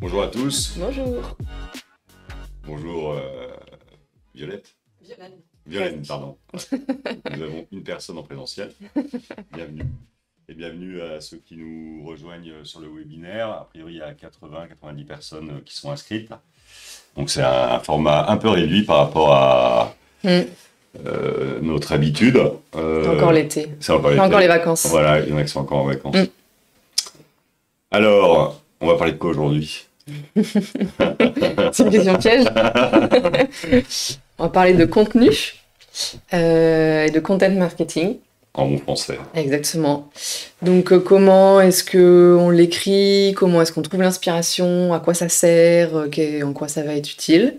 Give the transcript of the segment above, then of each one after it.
Bonjour à tous. Bonjour. Bonjour Violette. Violaine. Violaine, pardon. Ouais. Nous avons une personne en présentiel. Bienvenue. Et bienvenue à ceux qui nous rejoignent sur le webinaire. A priori, il y a 80-90 personnes qui sont inscrites. Donc c'est un format un peu réduit par rapport à notre habitude. C'est encore l'été. C'est encore les vacances. Voilà, il y en a qui sont encore en vacances. Alors, on va parler de quoi aujourd'hui? C'est une question piège. On va parler de contenu et de content marketing. En bon français. Exactement. Donc, comment est-ce qu'on l'écrit? Comment est-ce qu'on trouve l'inspiration? À quoi ça sert? En quoi ça va être utile?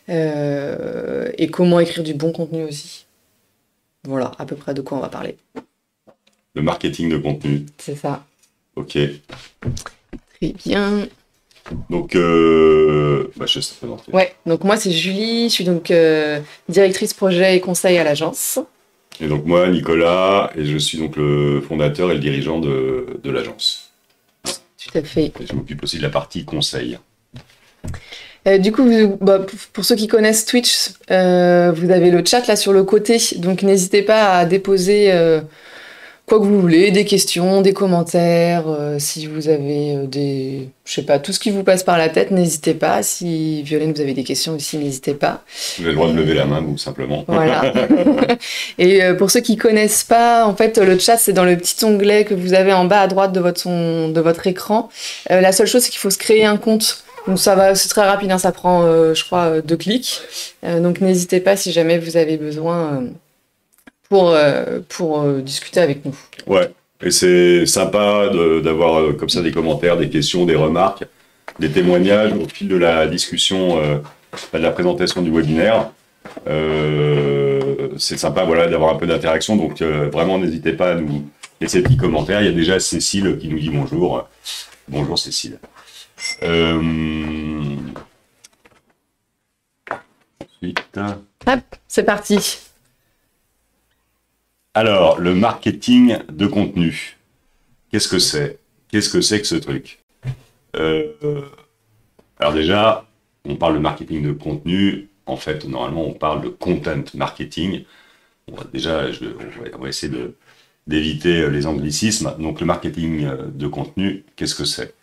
Et comment écrire du bon contenu aussi. Voilà, à peu près de quoi on va parler. Le marketing de contenu. C'est ça. Ok. Très bien. Donc, je sais te présenter. Ouais, donc moi c'est Julie, je suis donc directrice projet et conseil à l'agence. Et donc moi, Nicolas, et je suis donc le fondateur et le dirigeant de l'agence. Tout à fait. Et je m'occupe aussi de la partie conseil. Du coup, pour ceux qui connaissent Twitch, vous avez le chat là sur le côté, donc n'hésitez pas à déposer quoi que vous voulez, des questions, des commentaires, si vous avez je sais pas, tout ce qui vous passe par la tête, n'hésitez pas. Si Violaine, vous avez des questions aussi, n'hésitez pas. Vous avez le droit de lever la main, vous, simplement. Voilà. Et pour ceux qui connaissent pas, en fait, le chat, c'est dans le petit onglet que vous avez en bas à droite de votre écran. La seule chose, c'est qu'il faut se créer un compte. Donc c'est très rapide, hein, ça prend, je crois, 2 clics. Donc n'hésitez pas si jamais vous avez besoin pour discuter avec nous. Ouais, et c'est sympa d'avoir comme ça des commentaires, des questions, des remarques, des témoignages au fil de la discussion, de la présentation du webinaire. C'est sympa, voilà, d'avoir un peu d'interaction, donc vraiment n'hésitez pas à nous laisser des petits commentaires. Il y a déjà Cécile qui nous dit bonjour. Bonjour Cécile. Ensuite... Hop, c'est parti. Alors, le marketing de contenu, qu'est-ce que c'est? Qu'est-ce que c'est que ce truc? Alors déjà, on parle de marketing de contenu. En fait, normalement, on parle de content marketing. On va essayer d'éviter les anglicismes. Donc, le marketing de contenu, qu'est-ce que c'est?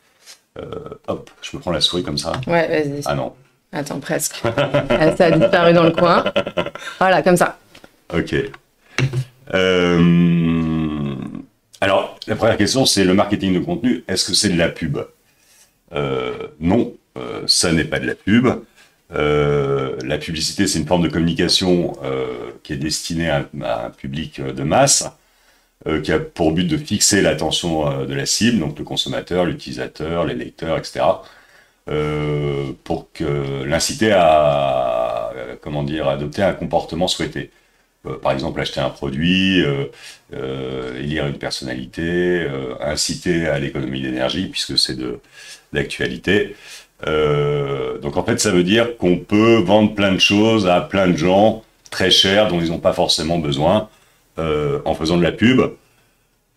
Hop, je me prends la souris comme ça. Ouais, vas-y. Ah non. Attends, presque. Ça a disparu dans le coin. Voilà, comme ça. Ok. Alors, la première question, c'est le marketing de contenu. Est-ce que c'est de la pub? Non, ça n'est pas de la pub. La publicité, c'est une forme de communication qui est destinée à un public de masse, qui a pour but de fixer l'attention de la cible, donc le consommateur, l'utilisateur, les lecteurs, etc., pour l'inciter à adopter un comportement souhaité. Par exemple, acheter un produit, élire une personnalité, inciter à l'économie d'énergie, puisque c'est de l'actualité. Donc en fait, ça veut dire qu'on peut vendre plein de choses à plein de gens très chers dont ils n'ont pas forcément besoin en faisant de la pub.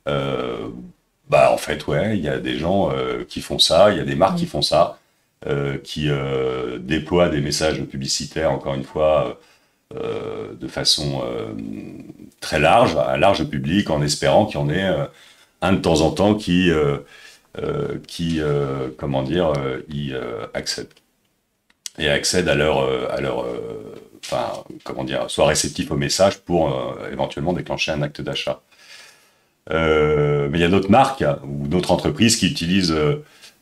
En fait, ouais, il y a des gens qui font ça, il y a des marques qui font ça, qui déploient des messages publicitaires, encore une fois, de façon très large, à un large public, en espérant qu'il y en ait un de temps en temps qui accède à soit réceptif au message pour éventuellement déclencher un acte d'achat. Mais il y a d'autres marques ou d'autres entreprises qui utilisent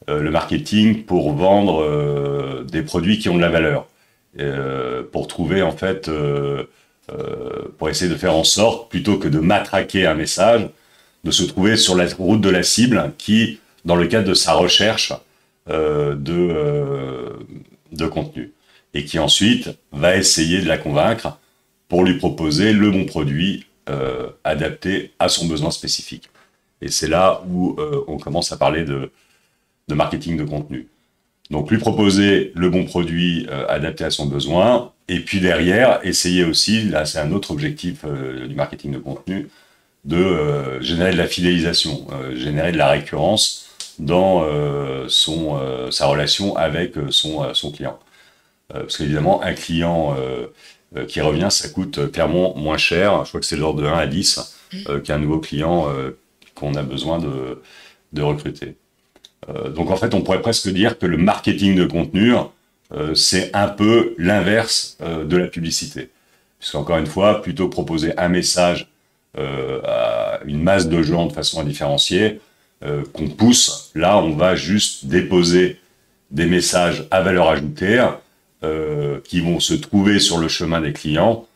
le marketing pour vendre des produits qui ont de la valeur. Pour trouver en fait, pour essayer de faire en sorte, plutôt que de matraquer un message, de se trouver sur la route de la cible qui, dans le cadre de sa recherche de contenu, et qui ensuite va essayer de la convaincre pour lui proposer le bon produit adapté à son besoin spécifique. Et c'est là où on commence à parler de marketing de contenu. Donc, lui proposer le bon produit adapté à son besoin, et puis derrière, essayer aussi, là c'est un autre objectif du marketing de contenu, de générer de la fidélisation, générer de la récurrence dans sa relation avec son client. Parce qu'évidemment, un client qui revient, ça coûte clairement moins cher. Je crois que c'est de l'ordre de 1 à 10 qu'un nouveau client qu'on a besoin de recruter. Donc en fait, on pourrait presque dire que le marketing de contenu, c'est un peu l'inverse de la publicité. Puisqu'encore une fois, plutôt que proposer un message à une masse de gens de façon indifférenciée, qu'on pousse, là on va juste déposer des messages à valeur ajoutée qui vont se trouver sur le chemin des clients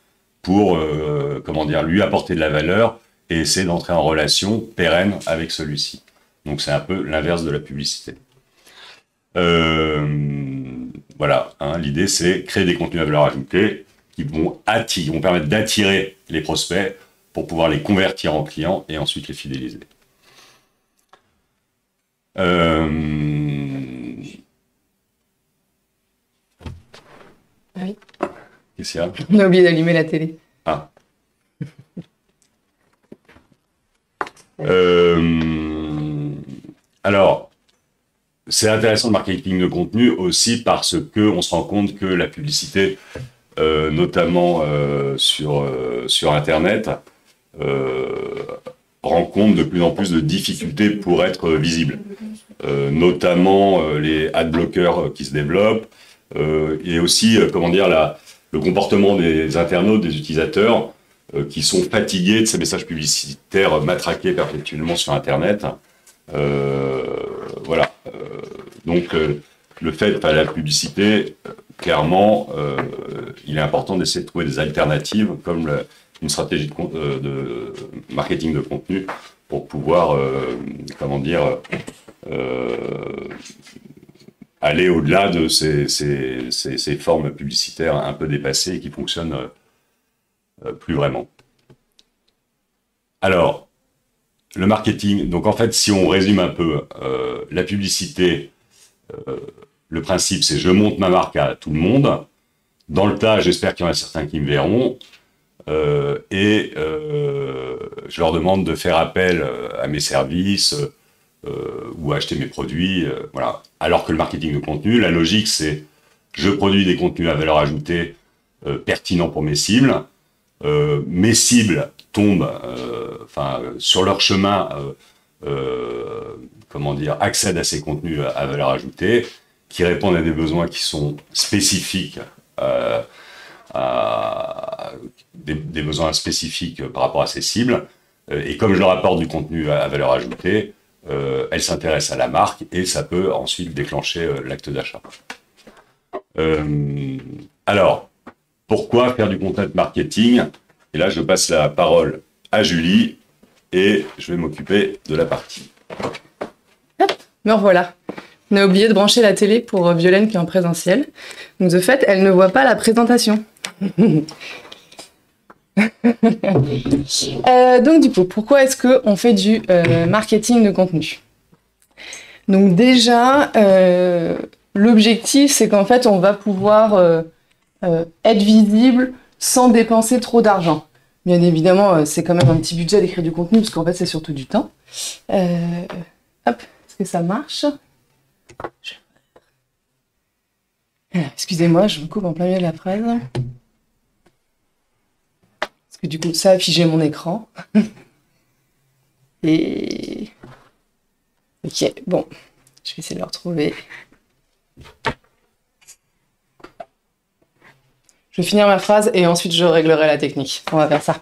pour lui apporter de la valeur et essayer d'entrer en relation pérenne avec celui-ci. Donc c'est un peu l'inverse de la publicité. Voilà, hein, l'idée c'est créer des contenus à valeur ajoutée qui vont permettre d'attirer les prospects pour pouvoir les convertir en clients et ensuite les fidéliser. Oui. Qu'est-ce qu'il y a ? On a oublié d'allumer la télé. Ah. Alors, c'est intéressant le marketing de contenu aussi parce que on se rend compte que la publicité, notamment sur Internet, rencontre de plus en plus de difficultés pour être visible. Notamment les adblockers qui se développent et aussi, le comportement des internautes, des utilisateurs qui sont fatigués de ces messages publicitaires matraqués perpétuellement sur Internet. Voilà. Donc, le fait, la publicité, clairement, il est important d'essayer de trouver des alternatives comme une stratégie de marketing de contenu pour pouvoir, aller au-delà de ces formes publicitaires un peu dépassées qui fonctionnent plus vraiment. Alors, le marketing, donc en fait, si on résume un peu, la publicité, le principe, c'est je montre ma marque à tout le monde. Dans le tas, j'espère qu'il y en a certains qui me verront. Je leur demande de faire appel à mes services ou acheter mes produits. Voilà. Alors que le marketing de contenu, la logique, c'est je produis des contenus à valeur ajoutée pertinents pour mes cibles. Mes cibles tombent sur leur chemin, accèdent à ces contenus à valeur ajoutée, qui répondent à des besoins qui sont spécifiques, des besoins spécifiques par rapport à ces cibles. Et comme je leur apporte du contenu à valeur ajoutée, elles s'intéressent à la marque et ça peut ensuite déclencher l'acte d'achat. Alors, pourquoi faire du content marketing? Et là, je passe la parole à Julie et je vais m'occuper de la partie. Hop, me revoilà. On a oublié de brancher la télé pour Violaine qui est en présentiel. Donc, de fait, elle ne voit pas la présentation. Donc, du coup, pourquoi est-ce qu'on fait du marketing de contenu? Donc, déjà, l'objectif, c'est qu'en fait, on va pouvoir être visible sans dépenser trop d'argent. Bien évidemment, c'est quand même un petit budget d'écrire du contenu, parce qu'en fait, c'est surtout du temps. Hop, est-ce que ça marche? Excusez-moi, je me coupe en plein milieu de la phrase. Parce que du coup, ça a figé mon écran. Et... Ok, bon, je vais essayer de le retrouver. Je vais finir ma phrase et ensuite je réglerai la technique. On va faire ça.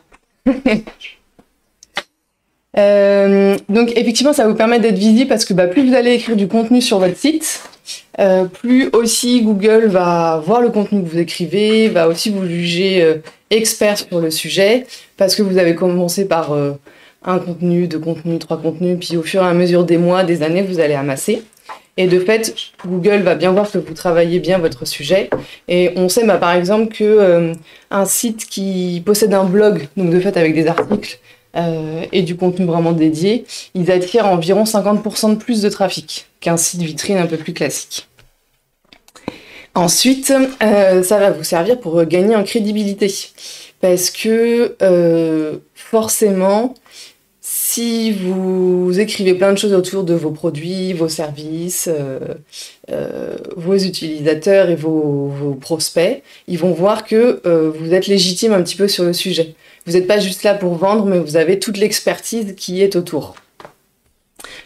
Donc effectivement, ça va vous permettre d'être visible parce que plus vous allez écrire du contenu sur votre site, plus aussi Google va voir le contenu que vous écrivez, va aussi vous juger expert sur le sujet parce que vous avez commencé par un contenu, deux contenus, trois contenus, puis au fur et à mesure des mois, des années, vous allez amasser. Et de fait, Google va bien voir que vous travaillez bien votre sujet. Et on sait par exemple que un site qui possède un blog, donc de fait avec des articles et du contenu vraiment dédié, ils attirent environ 50% de plus de trafic qu'un site vitrine un peu plus classique. Ensuite, ça va vous servir pour gagner en crédibilité. Parce que forcément, si vous écrivez plein de choses autour de vos produits, vos services, vos utilisateurs et vos prospects, ils vont voir que vous êtes légitime un petit peu sur le sujet. Vous n'êtes pas juste là pour vendre, mais vous avez toute l'expertise qui est autour.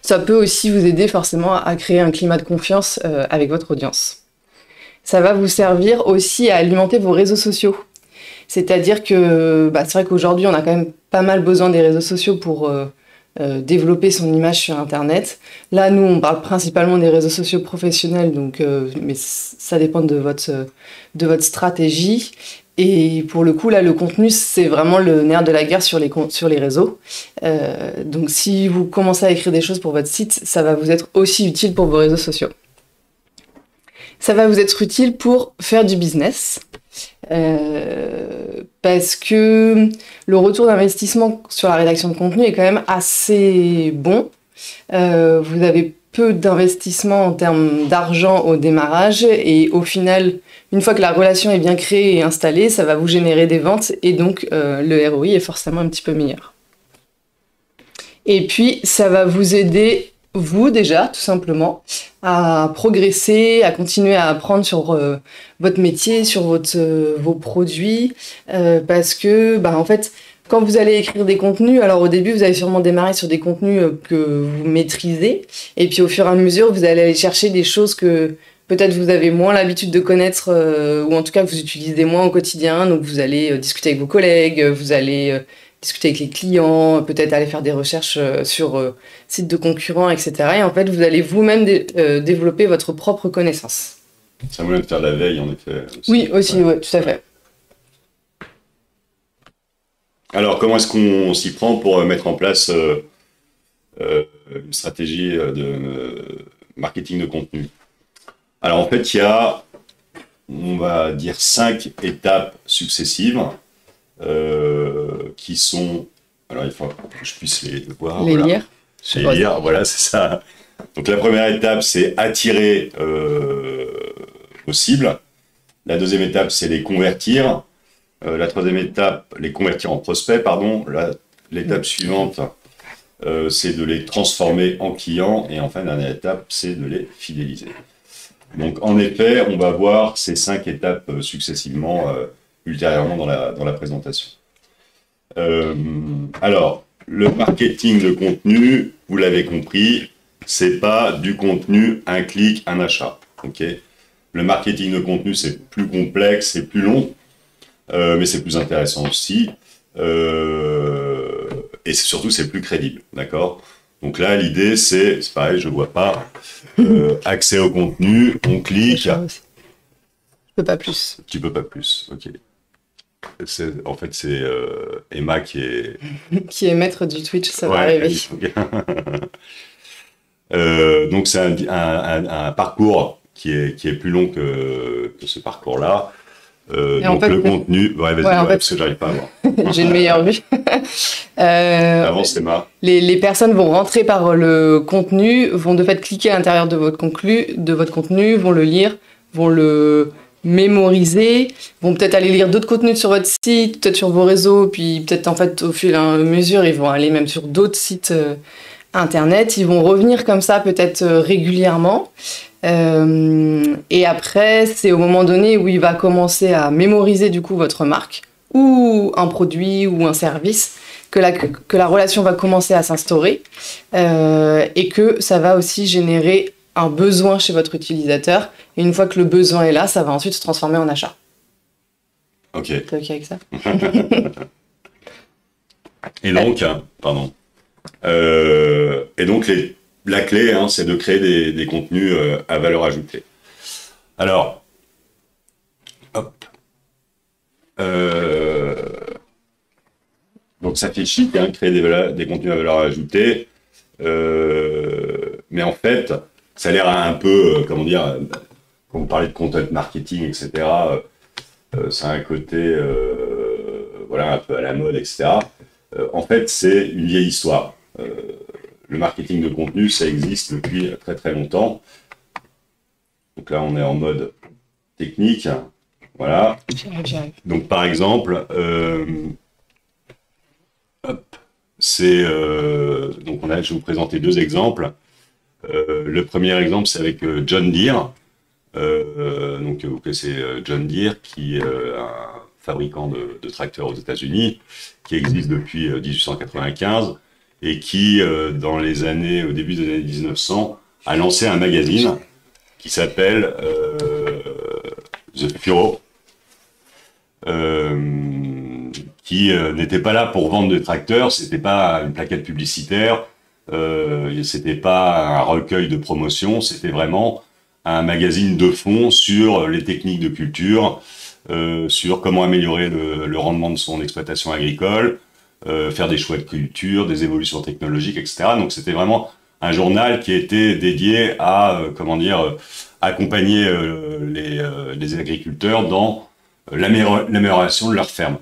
Ça peut aussi vous aider forcément à créer un climat de confiance avec votre audience. Ça va vous servir aussi à alimenter vos réseaux sociaux. C'est-à-dire que c'est vrai qu'aujourd'hui, on a quand même pas mal besoin des réseaux sociaux pour développer son image sur Internet. Là, nous, on parle principalement des réseaux sociaux professionnels, donc, mais ça dépend de votre stratégie. Et pour le coup, là, le contenu, c'est vraiment le nerf de la guerre sur les réseaux. Donc, si vous commencez à écrire des choses pour votre site, ça va vous être aussi utile pour vos réseaux sociaux. Ça va vous être utile pour faire du business. Parce que le retour d'investissement sur la rédaction de contenu est quand même assez bon. Vous avez peu d'investissement en termes d'argent au démarrage et au final, une fois que la relation est bien créée et installée, ça va vous générer des ventes et donc le ROI est forcément un petit peu meilleur. Et puis, ça va vous aider, vous déjà, tout simplement, à progresser, à continuer à apprendre sur votre métier, sur vos produits, parce que, en fait, quand vous allez écrire des contenus, alors au début, vous allez sûrement démarrer sur des contenus que vous maîtrisez, et puis au fur et à mesure, vous allez aller chercher des choses que peut-être vous avez moins l'habitude de connaître, ou en tout cas que vous utilisez moins au quotidien, donc vous allez discuter avec vos collègues, vous allez discuter avec les clients, peut-être aller faire des recherches sur sites de concurrents, etc. Et en fait, vous allez vous-même développer votre propre connaissance. C'est un moyen de faire de la veille, en effet. Aussi. Oui, aussi, ouais, tout à fait. Alors, comment est-ce qu'on s'y prend pour mettre en place une stratégie de marketing de contenu? Alors, en fait, il y a, on va dire, 5 étapes successives qui sont... Alors, il faut que je puisse les voir. Les lire. Les lire, voilà, c'est ça. Donc, la première étape, c'est attirer vos cibles. La deuxième étape, c'est les convertir. La troisième étape, les convertir en prospects, pardon. L'étape suivante, c'est de les transformer en clients. Et enfin, la dernière étape, c'est de les fidéliser. Donc, en effet, on va voir ces 5 étapes successivement ultérieurement dans la présentation. Alors, le marketing de contenu, vous l'avez compris, c'est pas du contenu, un clic, un achat. Okay, le marketing de contenu, c'est plus complexe, c'est plus long. Mais c'est plus intéressant aussi. Et surtout, c'est plus crédible. D'accord? Donc là, l'idée, c'est pareil, je ne vois pas. Accès au contenu, on clique. Je peux pas plus. Tu peux pas plus, ok. En fait, c'est Emma qui est... qui est maître du Twitch, ça va arriver. Donc, c'est un parcours qui est plus long que ce parcours-là. Donc en fait, le contenu, vas-y, parce que j'arrive pas à voir. J'ai une meilleure vue. Avance, Emma. Les personnes vont rentrer par le contenu, vont de fait cliquer à l'intérieur de votre contenu, vont le lire, vont le mémoriser, vont peut-être aller lire d'autres contenus sur votre site, peut-être sur vos réseaux, puis peut-être en fait au fur et à mesure, ils vont aller même sur d'autres sites internet, ils vont revenir comme ça peut-être régulièrement. Et après, c'est au moment donné où il va commencer à mémoriser du coup votre marque ou un produit ou un service que la relation va commencer à s'instaurer et que ça va aussi générer un besoin chez votre utilisateur. Et une fois que le besoin est là, ça va ensuite se transformer en achat. Ok. T'es ok avec ça? Et donc, pardon. Et donc, la clé, c'est de créer des contenus à valeur ajoutée. Alors, hop. Donc, ça fait chic, créer des contenus à valeur ajoutée. Mais en fait, ça a l'air un peu, comment dire, quand vous parlez de content marketing, etc., ça a un côté, voilà, un peu à la mode, etc. En fait, c'est une vieille histoire. Le marketing de contenu, ça existe depuis très très longtemps. Donc là, on est en mode technique. Voilà. Donc par exemple, c'est donc je vais vous présenter deux exemples. Le premier exemple, c'est avec John Deere. Donc vous connaissez John Deere, qui est un fabricant de tracteurs aux États-Unis, qui existe depuis 1895 et qui, au début des années 1900, a lancé un magazine qui s'appelle The Furrow, qui n'était pas là pour vendre des tracteurs, c'était pas une plaquette publicitaire, c'était pas un recueil de promotion, c'était vraiment un magazine de fond sur les techniques de culture, sur comment améliorer le rendement de son exploitation agricole, faire des choix de culture, des évolutions technologiques, etc. Donc c'était vraiment un journal qui était dédié à, accompagner les agriculteurs dans l'amélioration de leur ferme.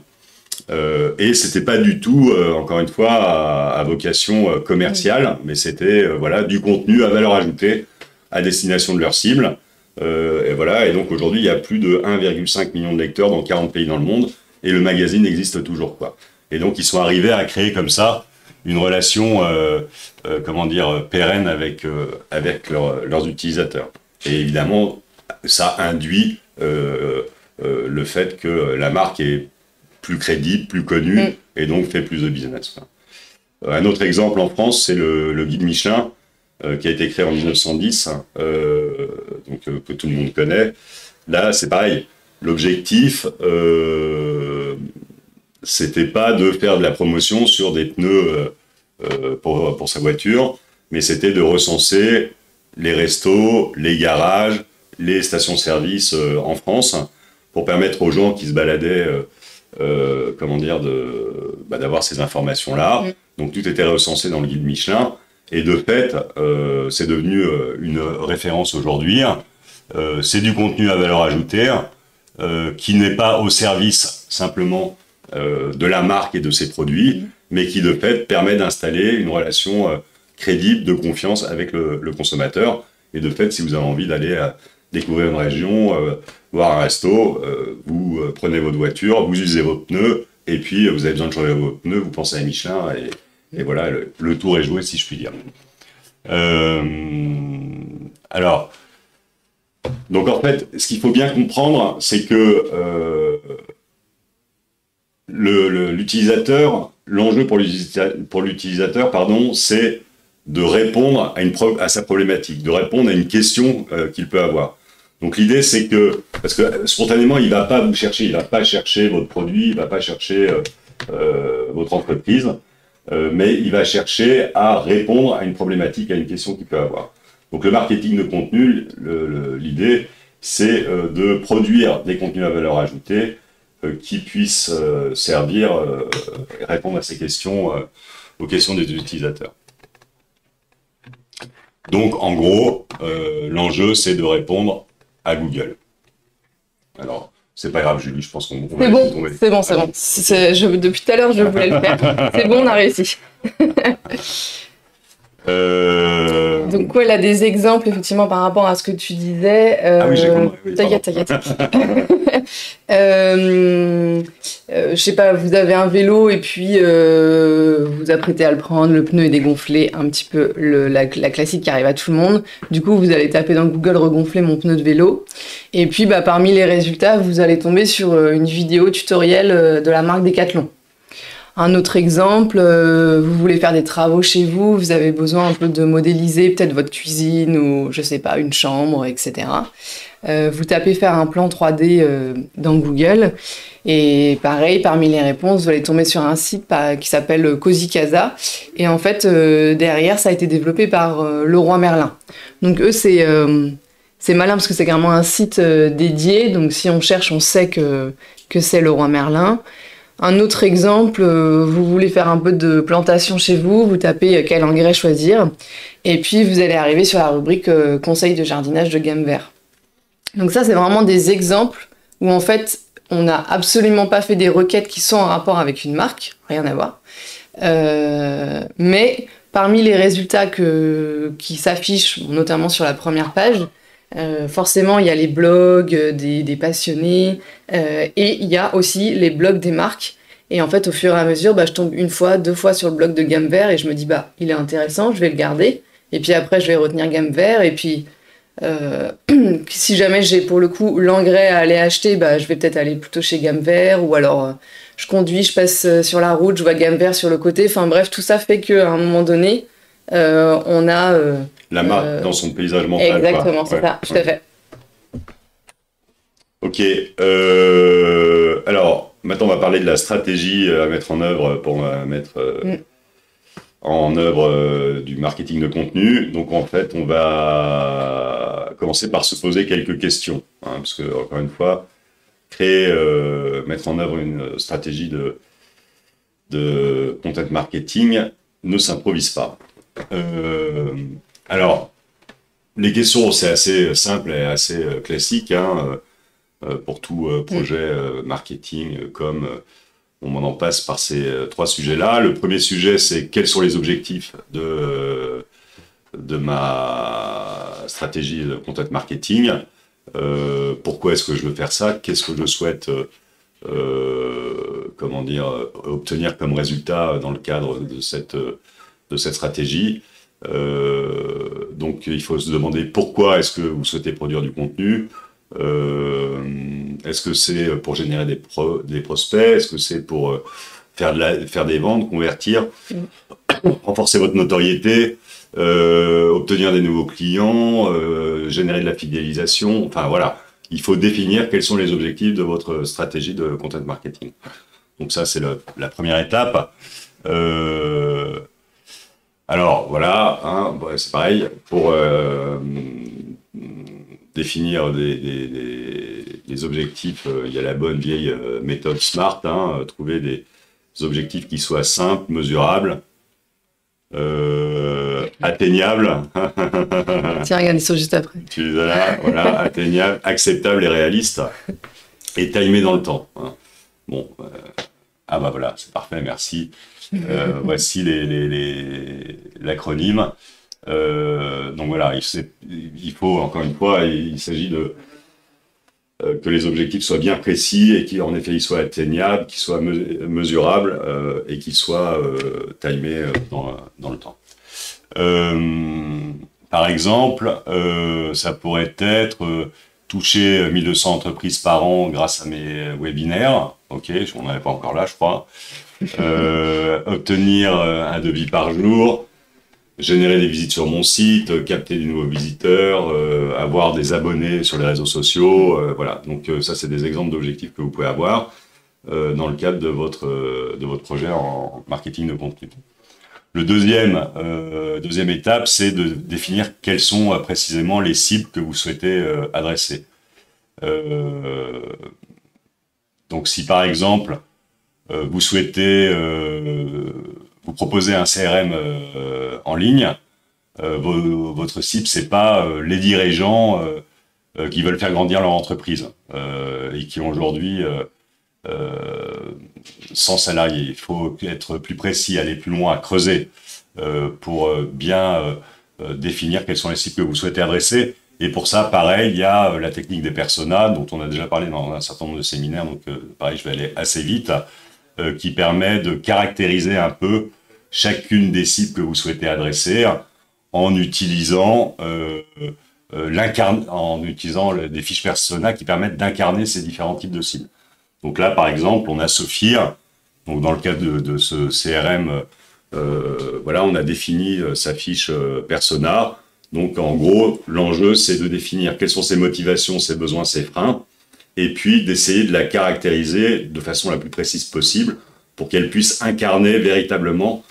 Et c'était pas du tout, encore une fois, à vocation commerciale, mais c'était du contenu à valeur ajoutée à destination de leur cible. Et donc aujourd'hui, il y a plus de 1,5 million de lecteurs dans 40 pays dans le monde, et le magazine existe toujours, quoi. Et donc ils sont arrivés à créer comme ça une relation, pérenne avec leurs utilisateurs. Et évidemment, ça induit le fait que la marque est plus crédible, plus connue, et donc fait plus de business. Un autre exemple en France, c'est le guide Michelin, qui a été créé en 1910, que tout le monde connaît. Là, c'est pareil. L'objectif, c'était pas de faire de la promotion sur des pneus pour sa voiture, mais c'était de recenser les restos, les garages, les stations-service en France, pour permettre aux gens qui se baladaient, d'avoir ces informations-là. Donc tout était recensé dans le guide Michelin. Et de fait, c'est devenu une référence aujourd'hui. C'est du contenu à valeur ajoutée, qui n'est pas au service simplement de la marque et de ses produits, mais qui de fait permet d'installer une relation crédible, de confiance avec le consommateur. Et de fait, si vous avez envie d'aller découvrir une région, voir un resto, vous prenez votre voiture, vous usez vos pneus, et puis vous avez besoin de changer vos pneus, vous pensez à Michelin, et voilà, le tour est joué, si je puis dire. Donc en fait, ce qu'il faut bien comprendre, c'est que l'enjeu pour l'utilisateur, c'est de répondre à sa problématique, de répondre à une question qu'il peut avoir. Donc l'idée, c'est que, parce que spontanément, il va pas vous chercher, il va pas chercher votre produit, il va pas chercher votre entreprise, mais il va chercher à répondre à une problématique, à une question qu'il peut avoir. Donc le marketing de contenu, l'idée, c'est de produire des contenus à valeur ajoutée qui puissent servir et répondre à ces questions, aux questions des utilisateurs. Donc en gros, l'enjeu, c'est de répondre à Google. Alors, c'est pas grave, Julie, je pense qu'on va tomber. C'est bon. Depuis tout à l'heure, je voulais le faire. C'est bon, on a réussi. Donc, il a des exemples, effectivement, par rapport à ce que tu disais. Ah oui, j'ai compris. T'inquiète. Je sais pas, vous avez un vélo et puis vous apprêtez à le prendre, le pneu est dégonflé, un petit peu la classique qui arrive à tout le monde. Du coup, vous allez taper dans Google regonfler mon pneu de vélo. Et puis, parmi les résultats, vous allez tomber sur une vidéo tutoriel de la marque Decathlon. Un autre exemple, vous voulez faire des travaux chez vous, vous avez besoin un peu de modéliser peut-être votre cuisine ou, je sais pas, une chambre, etc. Vous tapez faire un plan 3D dans Google et pareil, parmi les réponses, vous allez tomber sur un site qui s'appelle Cozy Casa et en fait, derrière, ça a été développé par Leroy Merlin. Donc eux, c'est malin parce que c'est carrément un site dédié, donc si on cherche, on sait que c'est Leroy Merlin. Un autre exemple, vous voulez faire un peu de plantation chez vous, vous tapez quel engrais choisir, et puis vous allez arriver sur la rubrique conseil de jardinage de gamme vert. Donc ça, c'est vraiment des exemples où en fait, on n'a absolument pas fait des requêtes qui sont en rapport avec une marque, rien à voir. Mais parmi les résultats qui s'affichent, notamment sur la première page, forcément, il y a les blogs des passionnés et il y a aussi les blogs des marques. Et en fait, au fur et à mesure, bah, je tombe une fois, deux fois sur le blog de Gamme Vert et je me dis, bah, il est intéressant, je vais le garder. Et puis après, je vais retenir Gamme Vert. Et puis, si jamais j'ai pour le coup l'engrais à aller acheter, bah, je vais peut-être aller plutôt chez Gamme Vert. Ou alors, je conduis, je passe sur la route, je vois Gamme Vert sur le côté. Enfin bref, tout ça fait qu'à un moment donné, on a... La marque dans son paysage mental. Exactement, c'est ça, tout à fait. Ok. Alors, maintenant, on va parler de la stratégie à mettre en œuvre pour mettre en œuvre du marketing de contenu. Donc, en fait, on va commencer par se poser quelques questions. Parce que, encore une fois, mettre en œuvre une stratégie de content marketing ne s'improvise pas. Alors, les questions, c'est assez simple et assez classique, pour tout projet marketing, comme on en passe par ces trois sujets-là. Le premier sujet, c'est quels sont les objectifs de ma stratégie de content marketing. Pourquoi est-ce que je veux faire ça? Qu'est-ce que je souhaite obtenir comme résultat dans le cadre de cette stratégie? Donc il faut se demander pourquoi est-ce que vous souhaitez produire du contenu. Est-ce que c'est pour générer des prospects? Est-ce que c'est pour faire des ventes, convertir, renforcer votre notoriété, obtenir des nouveaux clients, générer de la fidélisation? Enfin voilà, il faut définir quels sont les objectifs de votre stratégie de content marketing. Donc ça, c'est la première étape. Alors voilà, c'est pareil, pour définir des objectifs, il y a la bonne vieille méthode SMART, trouver des objectifs qui soient simples, mesurables, atteignables. Tiens, regarde, ils sont juste après. Tu les as là, voilà, atteignables, acceptables et réalistes, et timés dans le temps. Bon, bah voilà, c'est parfait, merci. Voici l'acronyme. Donc voilà, il faut, encore une fois, il s'agit que les objectifs soient bien précis et qu'en effet ils soient atteignables, qu'ils soient mesurables et qu'ils soient timés dans le temps. Par exemple, ça pourrait être toucher 1200 entreprises par an grâce à mes webinaires. Ok, on n'en est pas encore là, je crois. Obtenir un devis par jour, générer des visites sur mon site, capter des nouveaux visiteurs, avoir des abonnés sur les réseaux sociaux, voilà. Donc ça, c'est des exemples d'objectifs que vous pouvez avoir dans le cadre de votre projet en marketing de contenu. Le deuxième étape, c'est de définir quelles sont précisément les cibles que vous souhaitez adresser. Donc si par exemple, vous souhaitez vous proposer un CRM en ligne, votre cible, c'est pas les dirigeants qui veulent faire grandir leur entreprise et qui ont aujourd'hui 100 salariés. Il faut être plus précis, aller plus loin, creuser pour bien définir quelles sont les cibles que vous souhaitez adresser. Et pour ça, pareil, il y a la technique des personas, dont on a déjà parlé dans un certain nombre de séminaires, donc pareil, je vais aller assez vite, qui permet de caractériser un peu chacune des cibles que vous souhaitez adresser en utilisant des fiches persona qui permettent d'incarner ces différents types de cibles. Donc là, par exemple, on a Sophia. Donc dans le cadre de ce CRM, voilà, on a défini sa fiche persona. Donc en gros, l'enjeu, c'est de définir quelles sont ses motivations, ses besoins, ses freins, et puis d'essayer de la caractériser de façon la plus précise possible pour qu'elle puisse incarner véritablement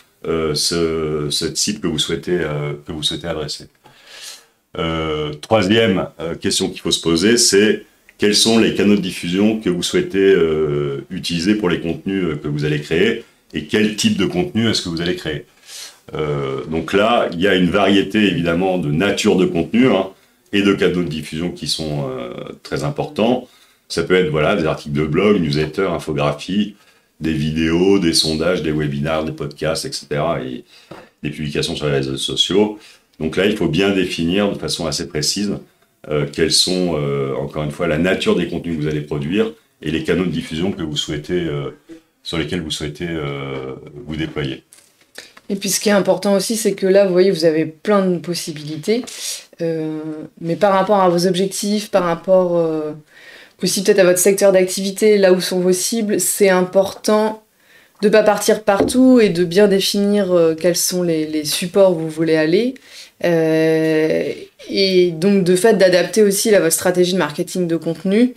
cette cible que vous souhaitez adresser. Troisième question qu'il faut se poser, c'est quels sont les canaux de diffusion que vous souhaitez utiliser pour les contenus que vous allez créer et quel type de contenu est-ce que vous allez créer. Donc là, il y a une variété évidemment de nature de contenu et de canaux de diffusion qui sont très importants. Ça peut être voilà, des articles de blog, newsletters, infographies, des vidéos, des sondages, des webinars, des podcasts, etc. et des publications sur les réseaux sociaux. Donc là, il faut bien définir de façon assez précise quels sont, encore une fois, la nature des contenus que vous allez produire et les canaux de diffusion que vous souhaitez sur lesquels vous souhaitez vous déployer. Et puis ce qui est important aussi, c'est que là, vous voyez, vous avez plein de possibilités, mais par rapport à vos objectifs, par rapport aussi peut-être à votre secteur d'activité, là où sont vos cibles, c'est important de ne pas partir partout et de bien définir quels sont les supports où vous voulez aller. Et donc de fait d'adapter aussi là, votre stratégie de marketing de contenu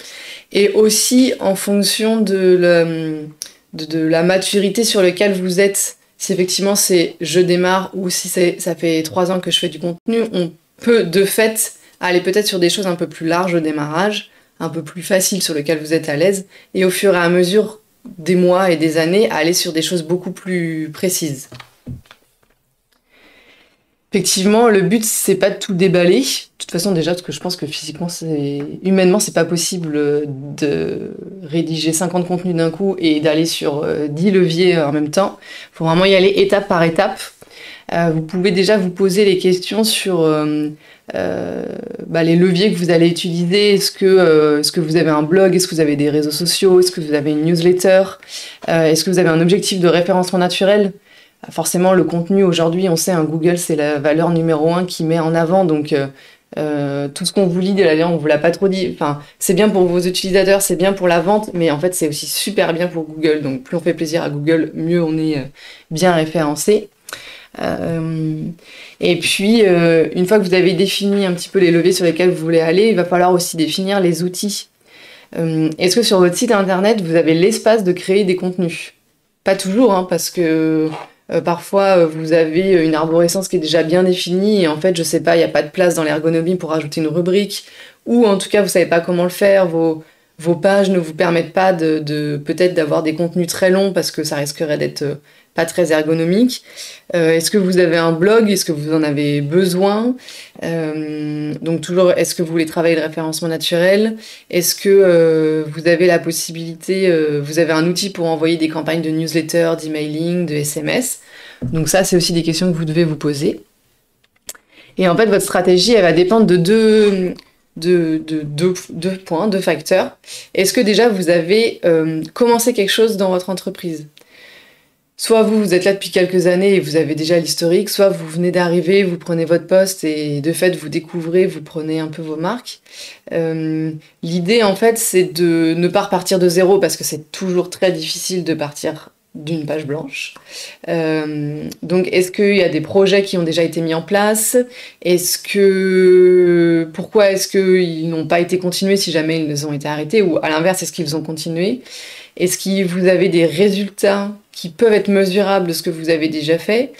et aussi en fonction de la maturité sur laquelle vous êtes. Si effectivement c'est je démarre ou si ça fait 3 ans que je fais du contenu, on peut de fait aller peut-être sur des choses un peu plus larges au démarrage, un peu plus faciles sur lesquelles vous êtes à l'aise et au fur et à mesure des mois et des années aller sur des choses beaucoup plus précises. Effectivement, le but, c'est pas de tout déballer. De toute façon, déjà, parce que je pense que physiquement, humainement, c'est pas possible de rédiger 50 contenus d'un coup et d'aller sur 10 leviers en même temps. Il faut vraiment y aller étape par étape. Vous pouvez déjà vous poser les questions sur les leviers que vous allez utiliser. Est-ce que vous avez un blog? Est-ce que vous avez des réseaux sociaux? Est-ce que vous avez une newsletter? Est-ce que vous avez un objectif de référencement naturel? Forcément, le contenu, aujourd'hui, on sait, Google, c'est la valeur numéro 1 qui met en avant. Donc, tout ce qu'on vous lit, d'ailleurs, on vous l'a pas trop dit. Enfin, c'est bien pour vos utilisateurs, c'est bien pour la vente, mais en fait, c'est aussi super bien pour Google. Donc, plus on fait plaisir à Google, mieux on est bien référencé. Et puis, une fois que vous avez défini un petit peu les leviers sur lesquels vous voulez aller, il va falloir aussi définir les outils. Est-ce que sur votre site internet, vous avez l'espace de créer des contenus? Pas toujours, parce que parfois vous avez une arborescence qui est déjà bien définie et en fait, je sais pas, il n'y a pas de place dans l'ergonomie pour ajouter une rubrique ou en tout cas, vous savez pas comment le faire, vos pages ne vous permettent pas peut-être d'avoir des contenus très longs parce que ça risquerait d'être pas très ergonomique. Est-ce que vous avez un blog? Est-ce que vous en avez besoin? Donc toujours, est-ce que vous voulez travailler le référencement naturel? Est-ce que vous avez la possibilité, vous avez un outil pour envoyer des campagnes de newsletter, d'emailing, de SMS? Donc ça, c'est aussi des questions que vous devez vous poser. Et en fait, votre stratégie, elle va dépendre de deux points, deux facteurs. Est-ce que déjà vous avez commencé quelque chose dans votre entreprise? Soit vous êtes là depuis quelques années et vous avez déjà l'historique, soit vous venez d'arriver, vous prenez votre poste et de fait vous découvrez, vous prenez un peu vos marques. L'idée en fait c'est de ne pas repartir de zéro parce que c'est toujours très difficile de partir d'une page blanche. Donc est-ce qu'il y a des projets qui ont déjà été mis en place? Pourquoi est-ce qu'ils n'ont pas été continués si jamais ils ont été arrêtés? Ou à l'inverse, est-ce qu'ils ont continué? Est-ce que vous avez des résultats qui peuvent être mesurables de ce que vous avez déjà fait?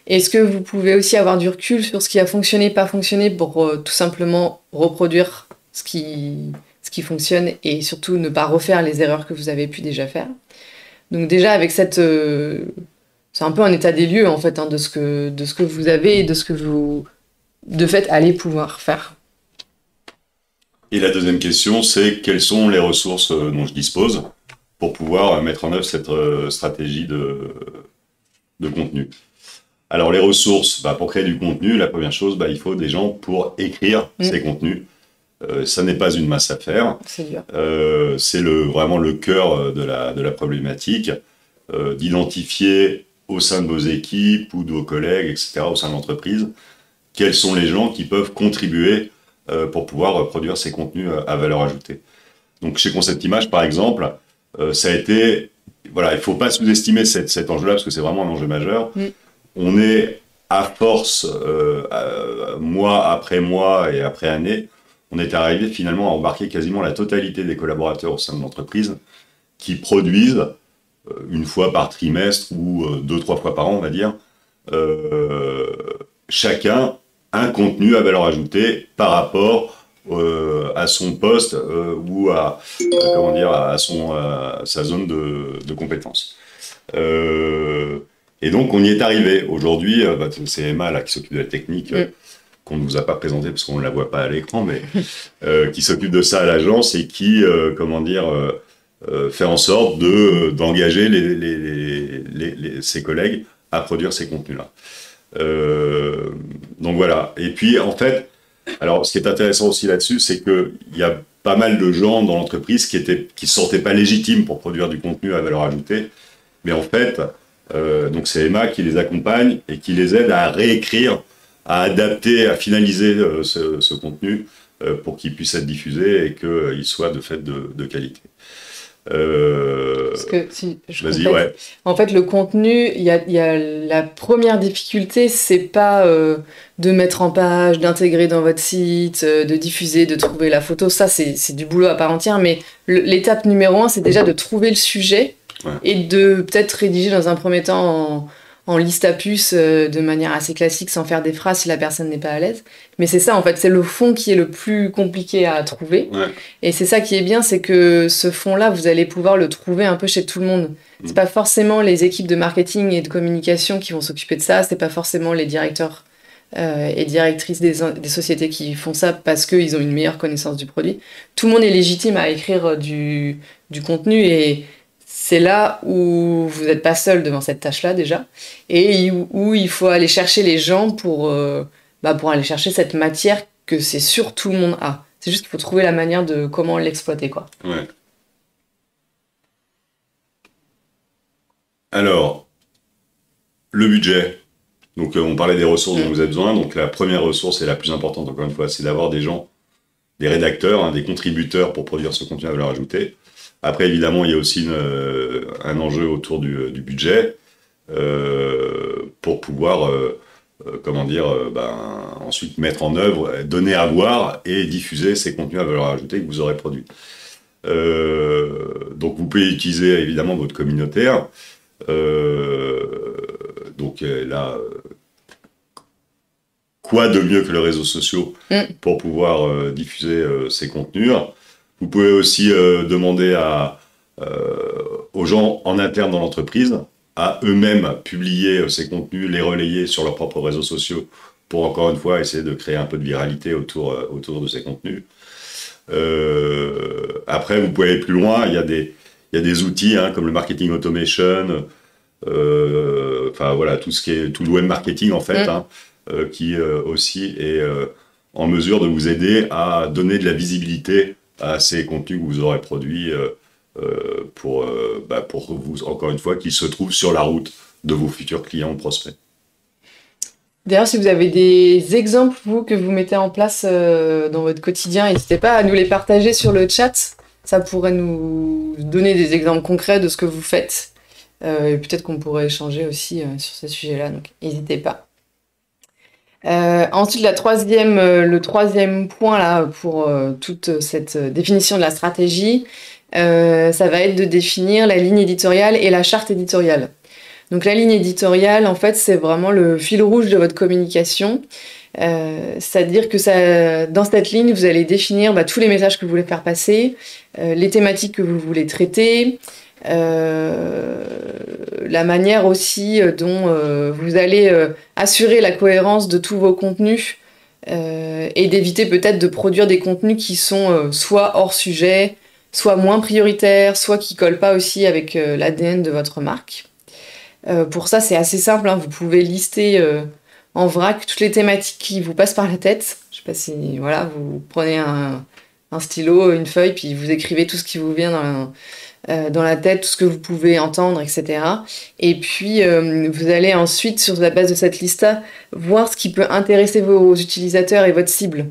Est-ce que vous pouvez aussi avoir du recul sur ce qui a fonctionné, pas fonctionné, pour tout simplement reproduire ce qui fonctionne et surtout ne pas refaire les erreurs que vous avez pu déjà faire? Donc déjà avec c'est un peu un état des lieux en fait de ce que vous avez et de ce que vous de fait allez pouvoir faire. Et la deuxième question, c'est quelles sont les ressources dont je dispose pour pouvoir mettre en œuvre cette stratégie de contenu. Alors les ressources, pour créer du contenu, la première chose, il faut des gens pour écrire ces contenus. Ça n'est pas une masse à faire. C'est dur. C'est vraiment le cœur de la problématique, d'identifier au sein de vos équipes ou de vos collègues, etc., au sein de l'entreprise, quels sont les gens qui peuvent contribuer pour pouvoir produire ces contenus à valeur ajoutée. Donc chez Concept Image, par exemple, ça a été... Voilà, il ne faut pas sous-estimer cet enjeu-là, parce que c'est vraiment un enjeu majeur. On est, à force, mois après mois et après année, on est arrivé finalement à embarquer quasiment la totalité des collaborateurs au sein de l'entreprise qui produisent une fois par trimestre ou 2-3 fois par an, on va dire, chacun un contenu à valeur ajoutée par rapport à son poste ou à sa zone de compétences. Et donc on y est arrivé. Aujourd'hui, c'est Emma là, qui s'occupe de la technique, qu'on ne vous a pas présentée parce qu'on ne la voit pas à l'écran, mais qui s'occupe de ça à l'agence et qui, fait en sorte d'engager ses collègues à produire ces contenus-là. Donc voilà. Et puis en fait, alors ce qui est intéressant aussi là-dessus, c'est qu'il y a pas mal de gens dans l'entreprise qui se sentaient pas légitimes pour produire du contenu à valeur ajoutée Mais en fait, donc c'est Emma qui les accompagne et qui les aide à réécrire, à adapter, à finaliser ce contenu pour qu'il puisse être diffusé et qu'il soit de fait de qualité. Parce que si je Vas-y, complète, ouais. en fait, le contenu, il y a la première difficulté, c'est pas de mettre en page, d'intégrer dans votre site, de diffuser, de trouver la photo. Ça, c'est du boulot à part entière. Mais l'étape numéro un, c'est déjà de trouver le sujet Ouais. et de peut-être rédiger dans un premier temps en liste à puces de manière assez classique, sans faire des phrases si la personne n'est pas à l'aise. Mais c'est ça, en fait, c'est le fond qui est le plus compliqué à trouver. Ouais. Et c'est ça qui est bien, c'est que ce fond-là, vous allez pouvoir le trouver un peu chez tout le monde. C'est pas forcément les équipes de marketing et de communication qui vont s'occuper de ça, c'est pas forcément les directeurs et directrices des sociétés qui font ça parce qu'ils ont une meilleure connaissance du produit. Tout le monde est légitime à écrire du contenu et c'est là où vous n'êtes pas seul devant cette tâche-là déjà et où il faut aller chercher les gens pour aller chercher cette matière que c'est sûr tout le monde a. C'est juste qu'il faut trouver la manière de comment l'exploiter, quoi. Ouais. Alors, le budget. Donc, on parlait des ressources dont vous avez besoin. Donc, la première ressource et la plus importante, encore une fois, c'est d'avoir des gens, des rédacteurs, des contributeurs pour produire ce contenu à valeur ajoutée. Après, évidemment, il y a aussi un enjeu autour du budget pour pouvoir, ensuite mettre en œuvre, donner à voir et diffuser ces contenus à valeur ajoutée que vous aurez produits. Donc, vous pouvez utiliser évidemment votre communautaire. Quoi de mieux que les réseaux sociaux pour pouvoir diffuser ces contenus. Vous pouvez aussi demander aux gens en interne dans l'entreprise à eux-mêmes publier ces contenus, les relayer sur leurs propres réseaux sociaux pour, encore une fois, essayer de créer un peu de viralité autour de ces contenus. Après, vous pouvez aller plus loin. Il y a des outils comme le marketing automation, tout ce qui est tout le web marketing en fait, qui aussi est en mesure de vous aider à donner de la visibilité à ces contenus que vous aurez produits pour vous, encore une fois, qu'ils se trouvent sur la route de vos futurs clients ou prospects. D'ailleurs, si vous avez des exemples, vous, que vous mettez en place dans votre quotidien, n'hésitez pas à nous les partager sur le chat. Ça pourrait nous donner des exemples concrets de ce que vous faites. Et peut-être qu'on pourrait échanger aussi sur ce sujet-là, donc n'hésitez pas. Ensuite, le troisième point là, pour toute cette définition de la stratégie, ça va être de définir la ligne éditoriale et la charte éditoriale. Donc la ligne éditoriale, en fait, c'est vraiment le fil rouge de votre communication. C'est-à-dire que dans cette ligne, vous allez définir tous les messages que vous voulez faire passer, les thématiques que vous voulez traiter, la manière aussi dont vous allez assurer la cohérence de tous vos contenus et d'éviter peut-être de produire des contenus qui sont soit hors sujet, soit moins prioritaires, soit qui collent pas aussi avec l'ADN de votre marque. Pour ça, c'est assez simple, vous pouvez lister en vrac toutes les thématiques qui vous passent par la tête. Je sais pas si vous prenez un stylo, une feuille, puis vous écrivez tout ce qui vous vient dans la tête, tout ce que vous pouvez entendre, etc. Et puis, vous allez ensuite, sur la base de cette liste-là, voir ce qui peut intéresser vos utilisateurs et votre cible.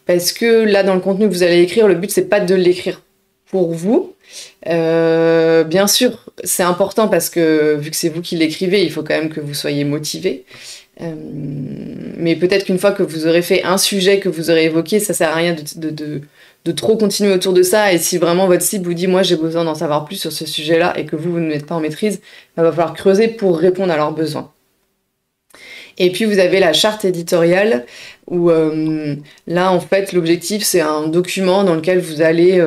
Parce que là, dans le contenu que vous allez écrire, le but, c'est pas de l'écrire pour vous. Bien sûr, c'est important parce que, vu que c'est vous qui l'écrivez, il faut quand même que vous soyez motivé. Mais peut-être qu'une fois que vous aurez fait un sujet que vous aurez évoqué, ça sert à rien de trop continuer autour de ça. Et si vraiment votre cible vous dit « moi j'ai besoin d'en savoir plus sur ce sujet-là » et que vous n'êtes pas en maîtrise, il va falloir creuser pour répondre à leurs besoins. Et puis vous avez la charte éditoriale où là en fait l'objectif c'est un document dans lequel vous allez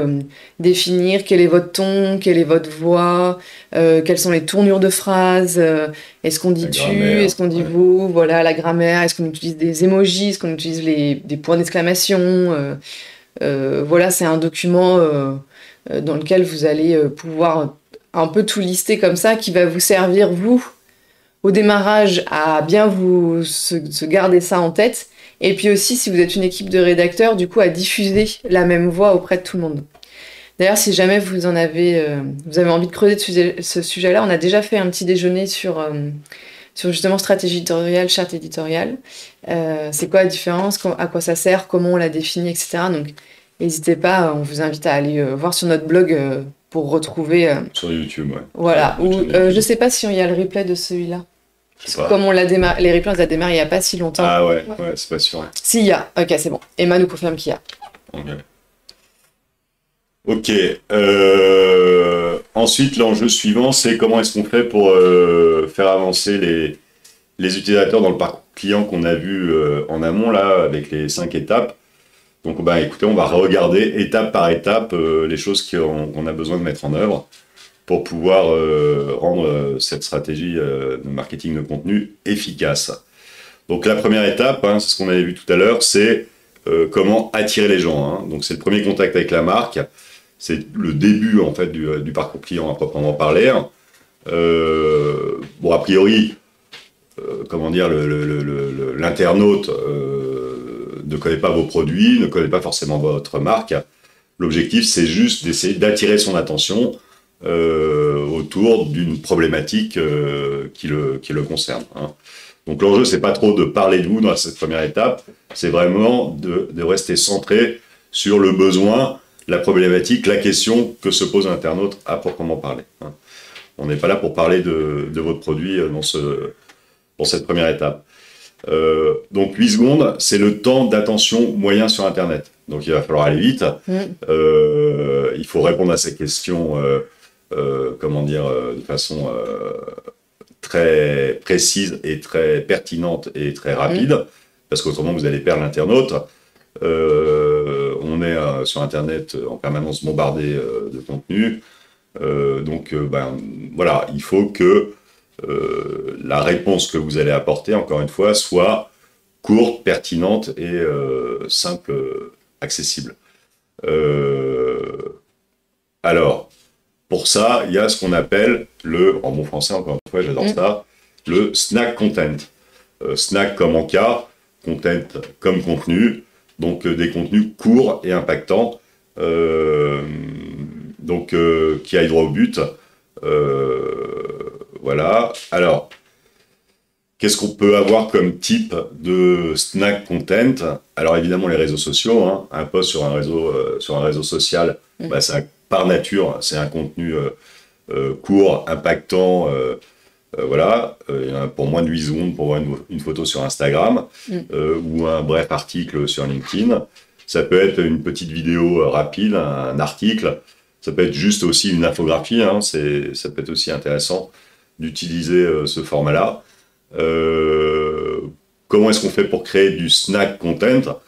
définir quel est votre ton, quelle est votre voix, quelles sont les tournures de phrases, est-ce qu'on dit tu, est-ce qu'on dit vous, voilà la grammaire, est-ce qu'on utilise des emojis, est-ce qu'on utilise des points d'exclamation, voilà c'est un document dans lequel vous allez pouvoir un peu tout lister comme ça qui va vous servir vous au démarrage à bien se garder ça en tête, et puis aussi si vous êtes une équipe de rédacteurs, du coup à diffuser la même voix auprès de tout le monde. D'ailleurs, si jamais vous avez envie de creuser ce sujet-là, on a déjà fait un petit déjeuner sur justement stratégie éditoriale, charte éditoriale. C'est quoi la différence, à quoi ça sert, comment on la définit, etc. Donc, n'hésitez pas, on vous invite à aller voir sur notre blog pour retrouver. Sur YouTube, ouais. Voilà. Sur Ou YouTube. je sais pas si il y a le replay de celui-là. Je sais pas. Comme les replays, on les a démarrés il y a pas si longtemps. Ah ouais, c'est pas sûr. Si, il y a. Ok, c'est bon. Emma nous confirme qu'il y a. Ok. Ensuite, l'enjeu suivant, c'est comment est-ce qu'on fait pour faire avancer les utilisateurs dans le parcours client qu'on a vu en amont, là, avec les 5 étapes. Donc, écoutez, on va regarder étape par étape les choses qu'on a besoin de mettre en œuvre pour pouvoir rendre cette stratégie de marketing de contenu efficace. Donc, la première étape, c'est ce qu'on avait vu tout à l'heure, c'est comment attirer les gens. Donc, c'est le premier contact avec la marque. C'est le début, en fait, du parcours client à proprement parler. A priori, l'internaute ne connaît pas vos produits, ne connaît pas forcément votre marque. L'objectif, c'est juste d'essayer d'attirer son attention autour d'une problématique qui le concerne. Donc l'enjeu, c'est pas trop de parler de vous dans cette première étape, c'est vraiment de rester centré sur le besoin, la problématique, la question que se pose l'internaute à proprement parler. On n'est pas là pour parler de votre produit dans cette première étape. Donc 8 secondes, c'est le temps d'attention moyen sur Internet. Donc il va falloir aller vite. Il faut répondre à ces questions de façon très précise et très pertinente et très rapide, parce qu'autrement vous allez perdre l'internaute. On est sur Internet en permanence bombardé de contenu. Voilà, il faut que la réponse que vous allez apporter, encore une fois, soit courte, pertinente et simple, accessible. Alors, pour ça, il y a ce qu'on appelle en bon français, encore une fois, j'adore ça, le snack content. Snack comme encas, content comme contenu, donc des contenus courts et impactants, qui aillent droit au but. Voilà. Alors, qu'est-ce qu'on peut avoir comme type de snack content? Alors évidemment les réseaux sociaux. Un post sur un réseau social, par nature, c'est un contenu court, impactant. Voilà. Pour moins de 8 secondes pour voir une photo sur Instagram ou un bref article sur LinkedIn. Ça peut être une petite vidéo rapide, un article. Ça peut être juste aussi une infographie. Ça peut être aussi intéressant d'utiliser ce format-là. Comment est-ce qu'on fait pour créer du snack content?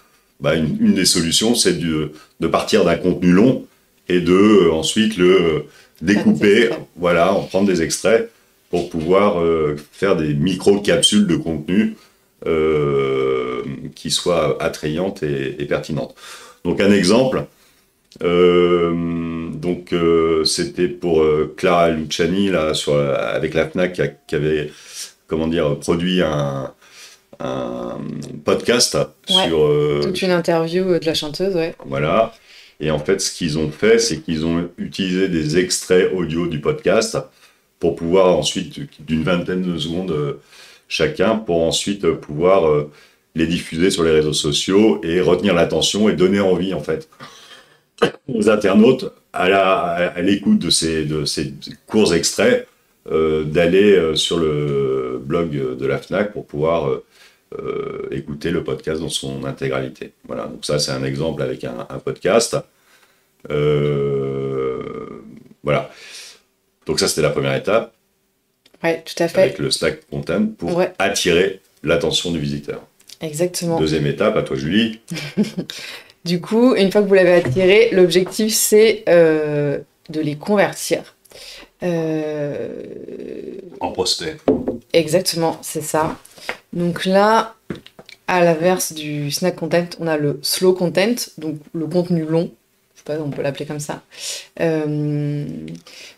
Une des solutions, c'est de partir d'un contenu long et de ensuite le découper, en prendre des extraits pour pouvoir faire des micro-capsules de contenu qui soient attrayantes et pertinentes. Donc un exemple, c'était pour Clara Luciani là, avec la Fnac qui avait produit un podcast sur toute une interview de la chanteuse, Voilà. Et en fait, ce qu'ils ont fait, c'est qu'ils ont utilisé des extraits audio du podcast pour pouvoir ensuite, d'une vingtaine de secondes chacun, pour ensuite pouvoir les diffuser sur les réseaux sociaux et retenir l'attention et donner envie, en fait, aux internautes, à l'écoute de ces courts extraits, d'aller sur le blog de la Fnac pour pouvoir écouter le podcast dans son intégralité. Voilà, donc ça c'est un exemple avec un podcast. Voilà. Donc ça c'était la première étape. Oui, tout à fait. Avec le snack content pour attirer l'attention du visiteur. Exactement. Deuxième étape, à toi Julie. Du coup, une fois que vous l'avez attiré, l'objectif c'est de les convertir. En prospect. Exactement, c'est ça. Donc là, à l'inverse du snack content, on a le slow content, donc le contenu long. Je sais pas, on peut l'appeler comme ça.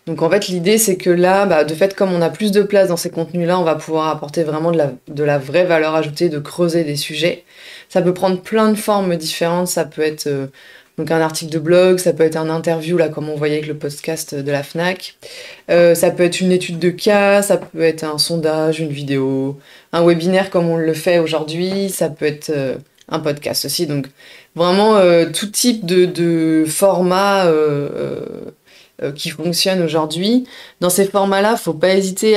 Donc en fait, l'idée c'est que là, de fait, comme on a plus de place dans ces contenus-là, on va pouvoir apporter vraiment de la vraie valeur ajoutée, de creuser des sujets. Ça peut prendre plein de formes différentes. Ça peut être Donc un article de blog, ça peut être un interview, là, comme on voyait avec le podcast de la Fnac. Ça peut être une étude de cas, ça peut être un sondage, une vidéo, un webinaire comme on le fait aujourd'hui, ça peut être un podcast aussi. Donc vraiment tout type de format qui fonctionne aujourd'hui. Dans ces formats-là, faut pas hésiter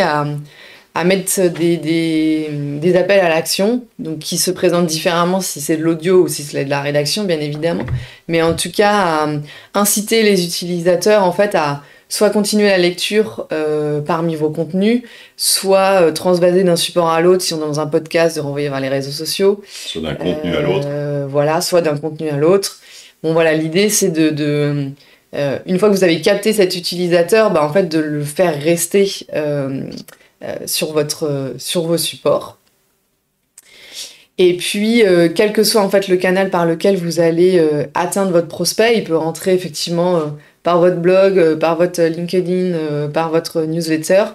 à mettre des appels à l'action, donc qui se présentent différemment si c'est de l'audio ou si c'est de la rédaction, bien évidemment. Mais en tout cas, à inciter les utilisateurs, en fait, à soit continuer la lecture parmi vos contenus, soit transvaser d'un support à l'autre, si on est dans un podcast, de renvoyer vers les réseaux sociaux. Soit d'un contenu à l'autre. Voilà, soit d'un contenu à l'autre. Bon, voilà, l'idée, c'est une fois que vous avez capté cet utilisateur, bah, en fait, de le faire rester sur vos supports. Et puis, quel que soit en fait le canal par lequel vous allez atteindre votre prospect, il peut rentrer effectivement par votre blog, par votre LinkedIn, par votre newsletter.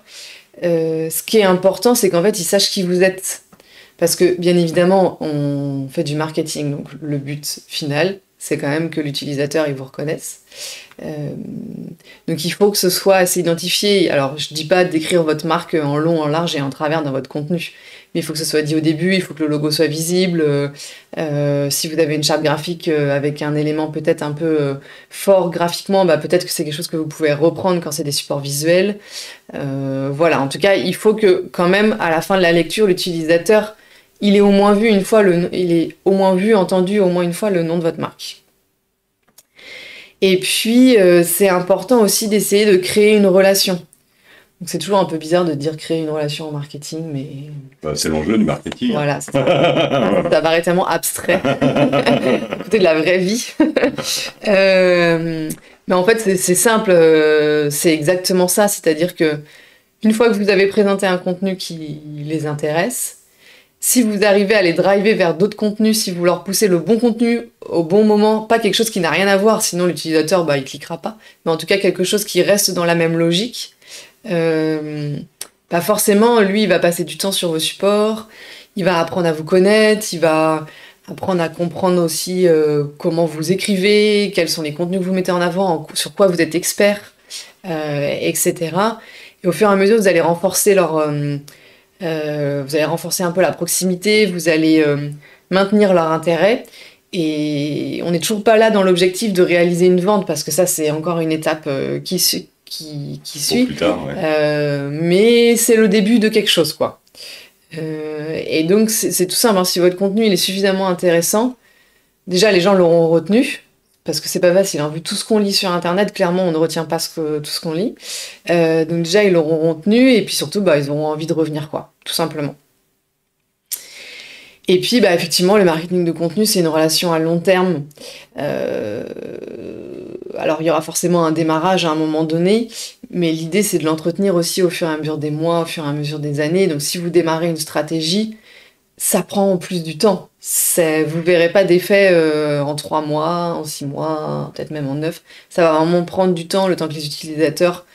Ce qui est important, c'est qu'en fait, il sache qui vous êtes. Parce que, bien évidemment, on fait du marketing, donc le but final, c'est quand même que l'utilisateur, il vous reconnaisse. Donc il faut que ce soit assez identifié. Alors je dis pas d'écrire votre marque en long, en large et en travers dans votre contenu, mais il faut que ce soit dit au début, il faut que le logo soit visible. Si vous avez une charte graphique avec un élément peut-être un peu fort graphiquement, bah, peut-être que c'est quelque chose que vous pouvez reprendre quand c'est des supports visuels. Voilà, en tout cas, il faut que quand même à la fin de la lecture, l'utilisateur, il ait au moins vu une fois entendu au moins une fois le nom de votre marque. Et puis, c'est important aussi d'essayer de créer une relation. Donc, c'est toujours un peu bizarre de dire créer une relation en marketing, mais... Bah, c'est l'enjeu du marketing. Voilà, c'est ça. Ça paraît tellement abstrait. À côté de la vraie vie. Mais en fait, c'est simple. C'est exactement ça. C'est-à-dire que une fois que vous avez présenté un contenu qui les intéresse, si vous arrivez à les driver vers d'autres contenus, si vous leur poussez le bon contenu au bon moment, pas quelque chose qui n'a rien à voir, sinon l'utilisateur, bah, il cliquera pas, mais en tout cas quelque chose qui reste dans la même logique, bah forcément, lui, il va passer du temps sur vos supports, il va apprendre à vous connaître, il va apprendre à comprendre aussi comment vous écrivez, quels sont les contenus que vous mettez en avant, sur quoi vous êtes expert, etc. Et au fur et à mesure, vous allez renforcer vous allez renforcer un peu la proximité, vous allez maintenir leur intérêt. Et on n'est toujours pas là dans l'objectif de réaliser une vente, parce que ça, c'est encore une étape qui suit. Plus tard, ouais. Mais c'est le début de quelque chose, quoi. Et donc, c'est tout simple. Hein. Si votre contenu il est suffisamment intéressant, déjà, les gens l'auront retenu. Parce que c'est pas facile, hein. Vu tout ce qu'on lit sur Internet, clairement, on ne retient pas tout ce qu'on lit. Donc déjà, ils l'auront retenu, et puis surtout, bah, ils auront envie de revenir, quoi, tout simplement. Et puis, bah, effectivement, le marketing de contenu, c'est une relation à long terme. Alors, il y aura forcément un démarrage à un moment donné, mais l'idée, c'est de l'entretenir aussi au fur et à mesure des mois, au fur et à mesure des années. Donc, si vous démarrez une stratégie, ça prend plus du temps. Vous verrez pas d'effet en 3 mois, en 6 mois, peut-être même en 9. Ça va vraiment prendre du temps, le temps que les utilisateurs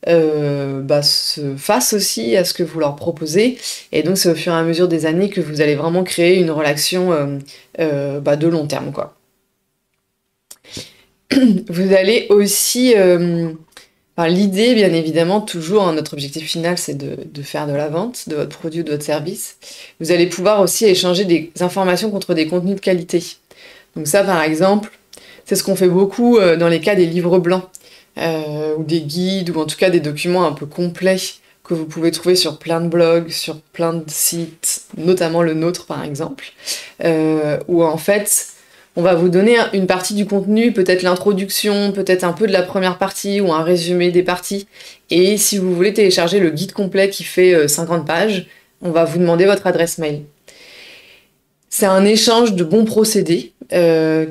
se fassent aussi à ce que vous leur proposez. Et donc, c'est au fur et à mesure des années que vous allez vraiment créer une relation de long terme, quoi. Vous allez aussi... l'idée, bien évidemment, toujours, hein, notre objectif final, c'est de faire de la vente de votre produit ou de votre service. Vous allez pouvoir aussi échanger des informations contre des contenus de qualité. Donc ça, par exemple, c'est ce qu'on fait beaucoup dans les cas des livres blancs, ou des guides, ou en tout cas des documents un peu complets que vous pouvez trouver sur plein de blogs, sur plein de sites, notamment le nôtre, par exemple, où en fait... On va vous donner une partie du contenu, peut-être l'introduction, peut-être un peu de la première partie ou un résumé des parties. Et si vous voulez télécharger le guide complet qui fait 50 pages, on va vous demander votre adresse mail. C'est un échange de bons procédés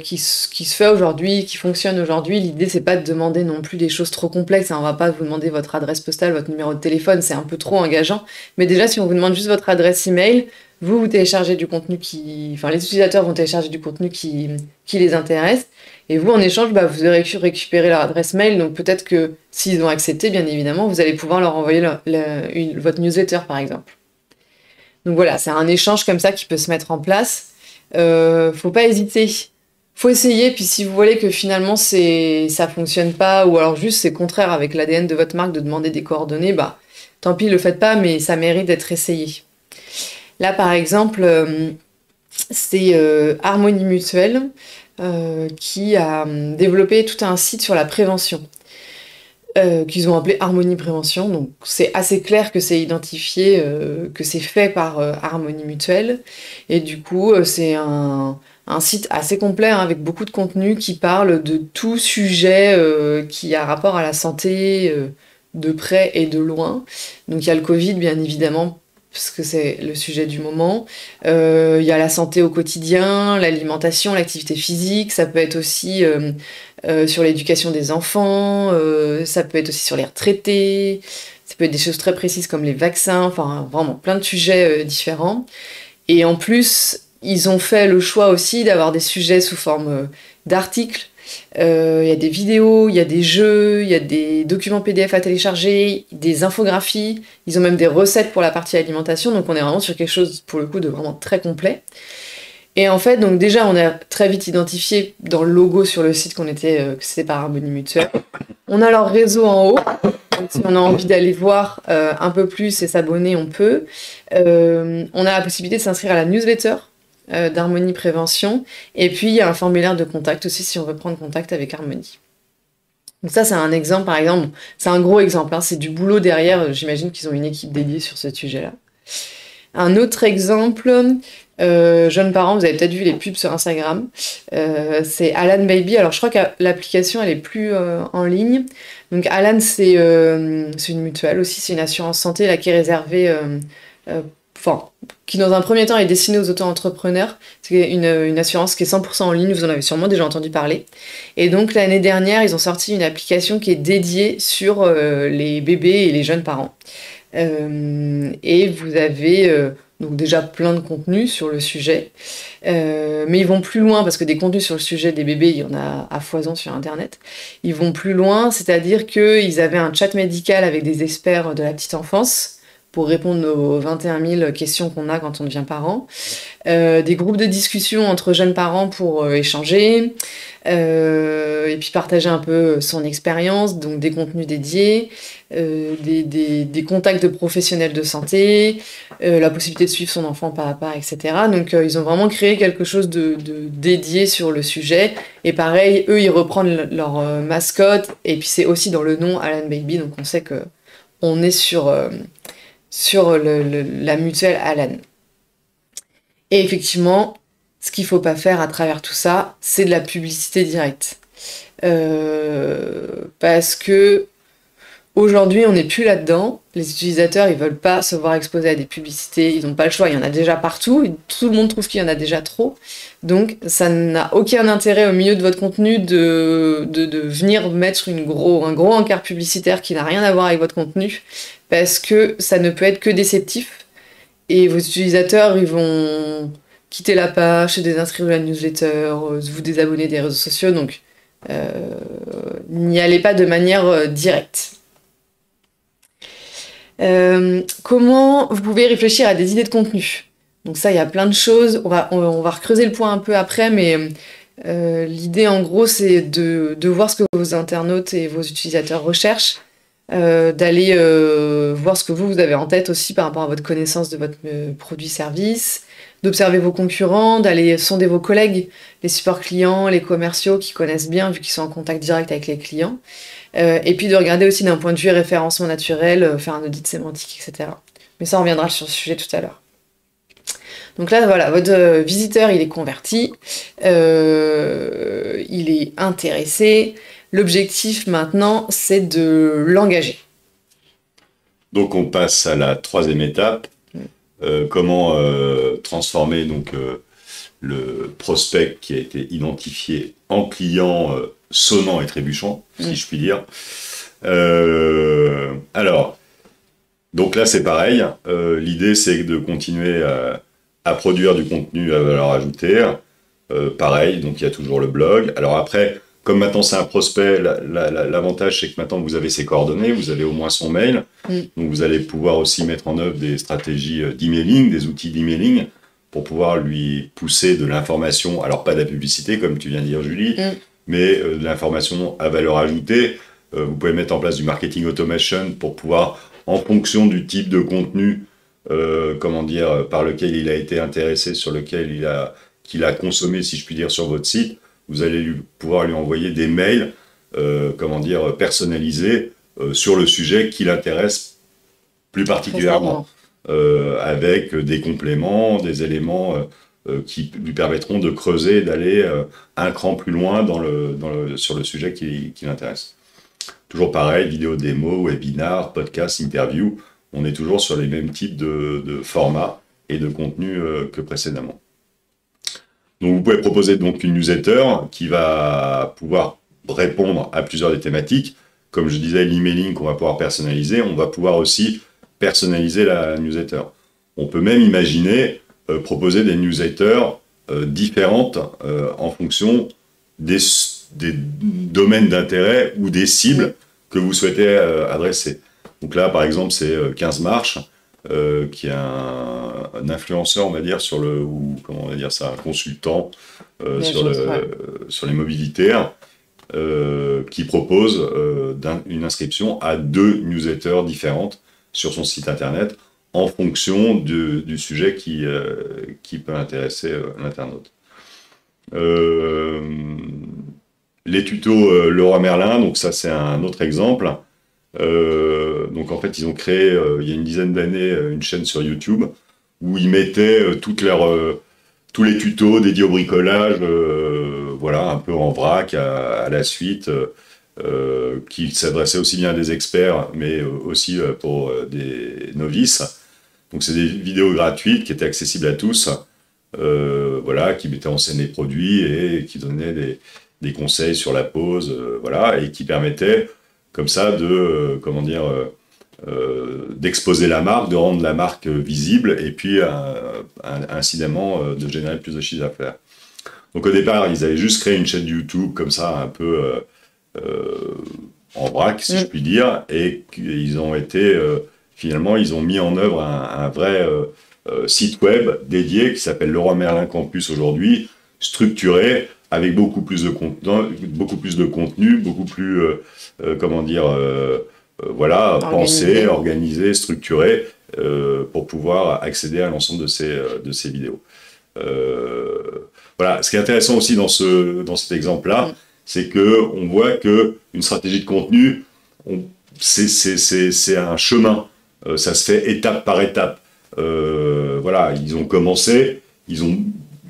qui se fait aujourd'hui, qui fonctionne aujourd'hui. L'idée, c'est pas de demander non plus des choses trop complexes. On va pas vous demander votre adresse postale, votre numéro de téléphone, c'est un peu trop engageant. Mais déjà, si on vous demande juste votre adresse email, vous téléchargez du contenu les utilisateurs vont télécharger du contenu qui les intéresse. Et vous, en échange, vous aurez récupéré leur adresse mail. Donc peut-être que s'ils ont accepté, bien évidemment, vous allez pouvoir leur envoyer votre newsletter, par exemple. Donc voilà, c'est un échange comme ça qui peut se mettre en place. Faut pas hésiter. faut essayer, puis si vous voyez que finalement ça fonctionne pas, ou alors juste c'est contraire avec l'ADN de votre marque de demander des coordonnées, bah tant pis, le faites pas, mais ça mérite d'être essayé. Là par exemple, c'est Harmonie Mutuelle qui a développé tout un site sur la prévention. Qu'ils ont appelé Harmonie Prévention, donc c'est assez clair que c'est identifié, que c'est fait par Harmonie Mutuelle, et du coup c'est un site assez complet hein, avec beaucoup de contenu qui parle de tout sujet qui a rapport à la santé de près et de loin. Donc il y a le Covid bien évidemment, parce que c'est le sujet du moment. Il y a la santé au quotidien, l'alimentation, l'activité physique, ça peut être aussi sur l'éducation des enfants, ça peut être aussi sur les retraités, ça peut être des choses très précises comme les vaccins, enfin vraiment plein de sujets différents. Et en plus, ils ont fait le choix aussi d'avoir des sujets sous forme d'articles. Il y a des vidéos, il y a des jeux, il y a des documents PDF à télécharger, des infographies, ils ont même des recettes pour la partie alimentation, donc on est vraiment sur quelque chose pour le coup de vraiment très complet. Et en fait, donc déjà, on a très vite identifié dans le logo sur le site que c'était par Harmonie Mutuelle. On a leur réseau en haut, donc si on a envie d'aller voir un peu plus et s'abonner, on peut. On a la possibilité de s'inscrire à la newsletter d'Harmonie Prévention. Et puis, il y a un formulaire de contact aussi si on veut prendre contact avec Harmonie. Donc ça, c'est un exemple, par exemple. C'est un gros exemple, hein, c'est du boulot derrière. J'imagine qu'ils ont une équipe dédiée sur ce sujet-là. Un autre exemple, jeunes parents, vous avez peut-être vu les pubs sur Instagram, c'est Alan Baby. Alors je crois que l'application, elle est plus en ligne. Donc Alan, c'est une mutuelle aussi, c'est une assurance santé là, qui est réservée... qui dans un premier temps est destinée aux auto-entrepreneurs. C'est une assurance qui est 100% en ligne, vous en avez sûrement déjà entendu parler. Et donc l'année dernière, ils ont sorti une application qui est dédiée sur les bébés et les jeunes parents. Et vous avez donc déjà plein de contenus sur le sujet, mais ils vont plus loin parce que des contenus sur le sujet des bébés, il y en a à foison sur Internet. Ils vont plus loin, c'est-à-dire qu'ils avaient un chat médical avec des experts de la petite enfance pour répondre aux 21 000 questions qu'on a quand on devient parent, des groupes de discussion entre jeunes parents pour échanger, et puis partager un peu son expérience, donc des contenus dédiés, des contacts de professionnels de santé, la possibilité de suivre son enfant pas à pas, etc. Donc ils ont vraiment créé quelque chose de dédié sur le sujet, et pareil, eux ils reprennent leur mascotte, et puis c'est aussi dans le nom Alan Baby, donc on sait que on est sur la mutuelle Alan. Et effectivement, ce qu'il ne faut pas faire à travers tout ça, c'est de la publicité directe. Parce que aujourd'hui, on n'est plus là-dedans. Les utilisateurs, ils ne veulent pas se voir exposés à des publicités. Ils n'ont pas le choix. Il y en a déjà partout. Et tout le monde trouve qu'il y en a déjà trop. Donc, ça n'a aucun intérêt au milieu de votre contenu de venir mettre un gros encart publicitaire qui n'a rien à voir avec votre contenu. Parce que ça ne peut être que déceptif. Et vos utilisateurs, ils vont quitter la page, se désinscrire de la newsletter, vous désabonner des réseaux sociaux. Donc, n'y allez pas de manière directe. Comment vous pouvez réfléchir à des idées de contenu? Donc ça, il y a plein de choses. On va recreuser le point un peu après, mais l'idée, en gros, c'est de voir ce que vos internautes et vos utilisateurs recherchent. D'aller voir ce que vous avez en tête aussi par rapport à votre connaissance de votre produit-service, d'observer vos concurrents, d'aller sonder vos collègues, les supports clients, les commerciaux qui connaissent bien vu qu'ils sont en contact direct avec les clients, et puis de regarder aussi d'un point de vue référencement naturel, faire un audit sémantique, etc. Mais ça, on reviendra sur ce sujet tout à l'heure. Donc là, voilà, votre visiteur, il est converti, il est intéressé. L'objectif maintenant, c'est de l'engager. Donc on passe à la troisième étape. Comment transformer donc le prospect qui a été identifié en client sonnant et trébuchant, si je puis dire. Alors, donc là c'est pareil. L'idée c'est de continuer à produire du contenu à valeur ajoutée. Pareil, donc il y a toujours le blog. Alors après, comme maintenant c'est un prospect, l'avantage c'est que maintenant vous avez ses coordonnées, vous avez au moins son mail, donc vous allez pouvoir aussi mettre en œuvre des stratégies d'emailing, des outils d'emailing pour pouvoir lui pousser de l'information, alors pas de la publicité, comme tu viens de dire, Julie, mais de l'information à valeur ajoutée. Vous pouvez mettre en place du marketing automation pour pouvoir, en fonction du type de contenu, par lequel il a été intéressé, sur lequel qu'il a consommé, si je puis dire, sur votre site, vous allez pouvoir lui envoyer des mails, personnalisés sur le sujet qui l'intéresse plus particulièrement, avec des compléments, des éléments qui lui permettront de creuser, d'aller un cran plus loin sur le sujet qui l'intéresse. Toujours pareil, vidéo démo, webinar, podcast, interview, on est toujours sur les mêmes types de formats et de contenus que précédemment. Donc vous pouvez proposer donc une newsletter qui va pouvoir répondre à plusieurs des thématiques. Comme je disais, l'emailing qu'on va pouvoir personnaliser, on va pouvoir aussi personnaliser la newsletter. On peut même imaginer proposer des newsletters différentes en fonction des domaines d'intérêt ou des cibles que vous souhaitez adresser. Donc là, par exemple, c'est 15 marches, qui est un influenceur, on va dire, un consultant sur les mobilités, qui propose une inscription à 2 newsletters différentes sur son site internet en fonction du sujet qui peut intéresser l'internaute. Les tutos Leroy Merlin, donc ça c'est un autre exemple. Donc en fait ils ont créé il y a une dizaine d'années une chaîne sur YouTube où ils mettaient tous les tutos dédiés au bricolage, un peu en vrac à la suite, qui s'adressaient aussi bien à des experts mais aussi pour des novices. Donc c'est des vidéos gratuites qui étaient accessibles à tous, qui mettaient en scène les produits et qui donnaient des conseils sur la pose, et qui permettaient comme ça d'exposer la marque, de rendre la marque visible et puis incidemment de générer plus de chiffre d'affaires. Donc au départ, ils avaient juste créé une chaîne YouTube comme ça, un peu en vrac, si je puis dire, et ils ont été finalement, ils ont mis en œuvre un vrai site web dédié qui s'appelle Leroy Merlin Campus aujourd'hui, structuré avec beaucoup plus de contenu, beaucoup plus pensé, organisé, structuré, pour pouvoir accéder à l'ensemble de ces vidéos. Ce qui est intéressant aussi dans cet exemple-là, c'est qu'on voit qu'une stratégie de contenu, c'est un chemin. Ça se fait étape par étape. Ils ont commencé, ils ont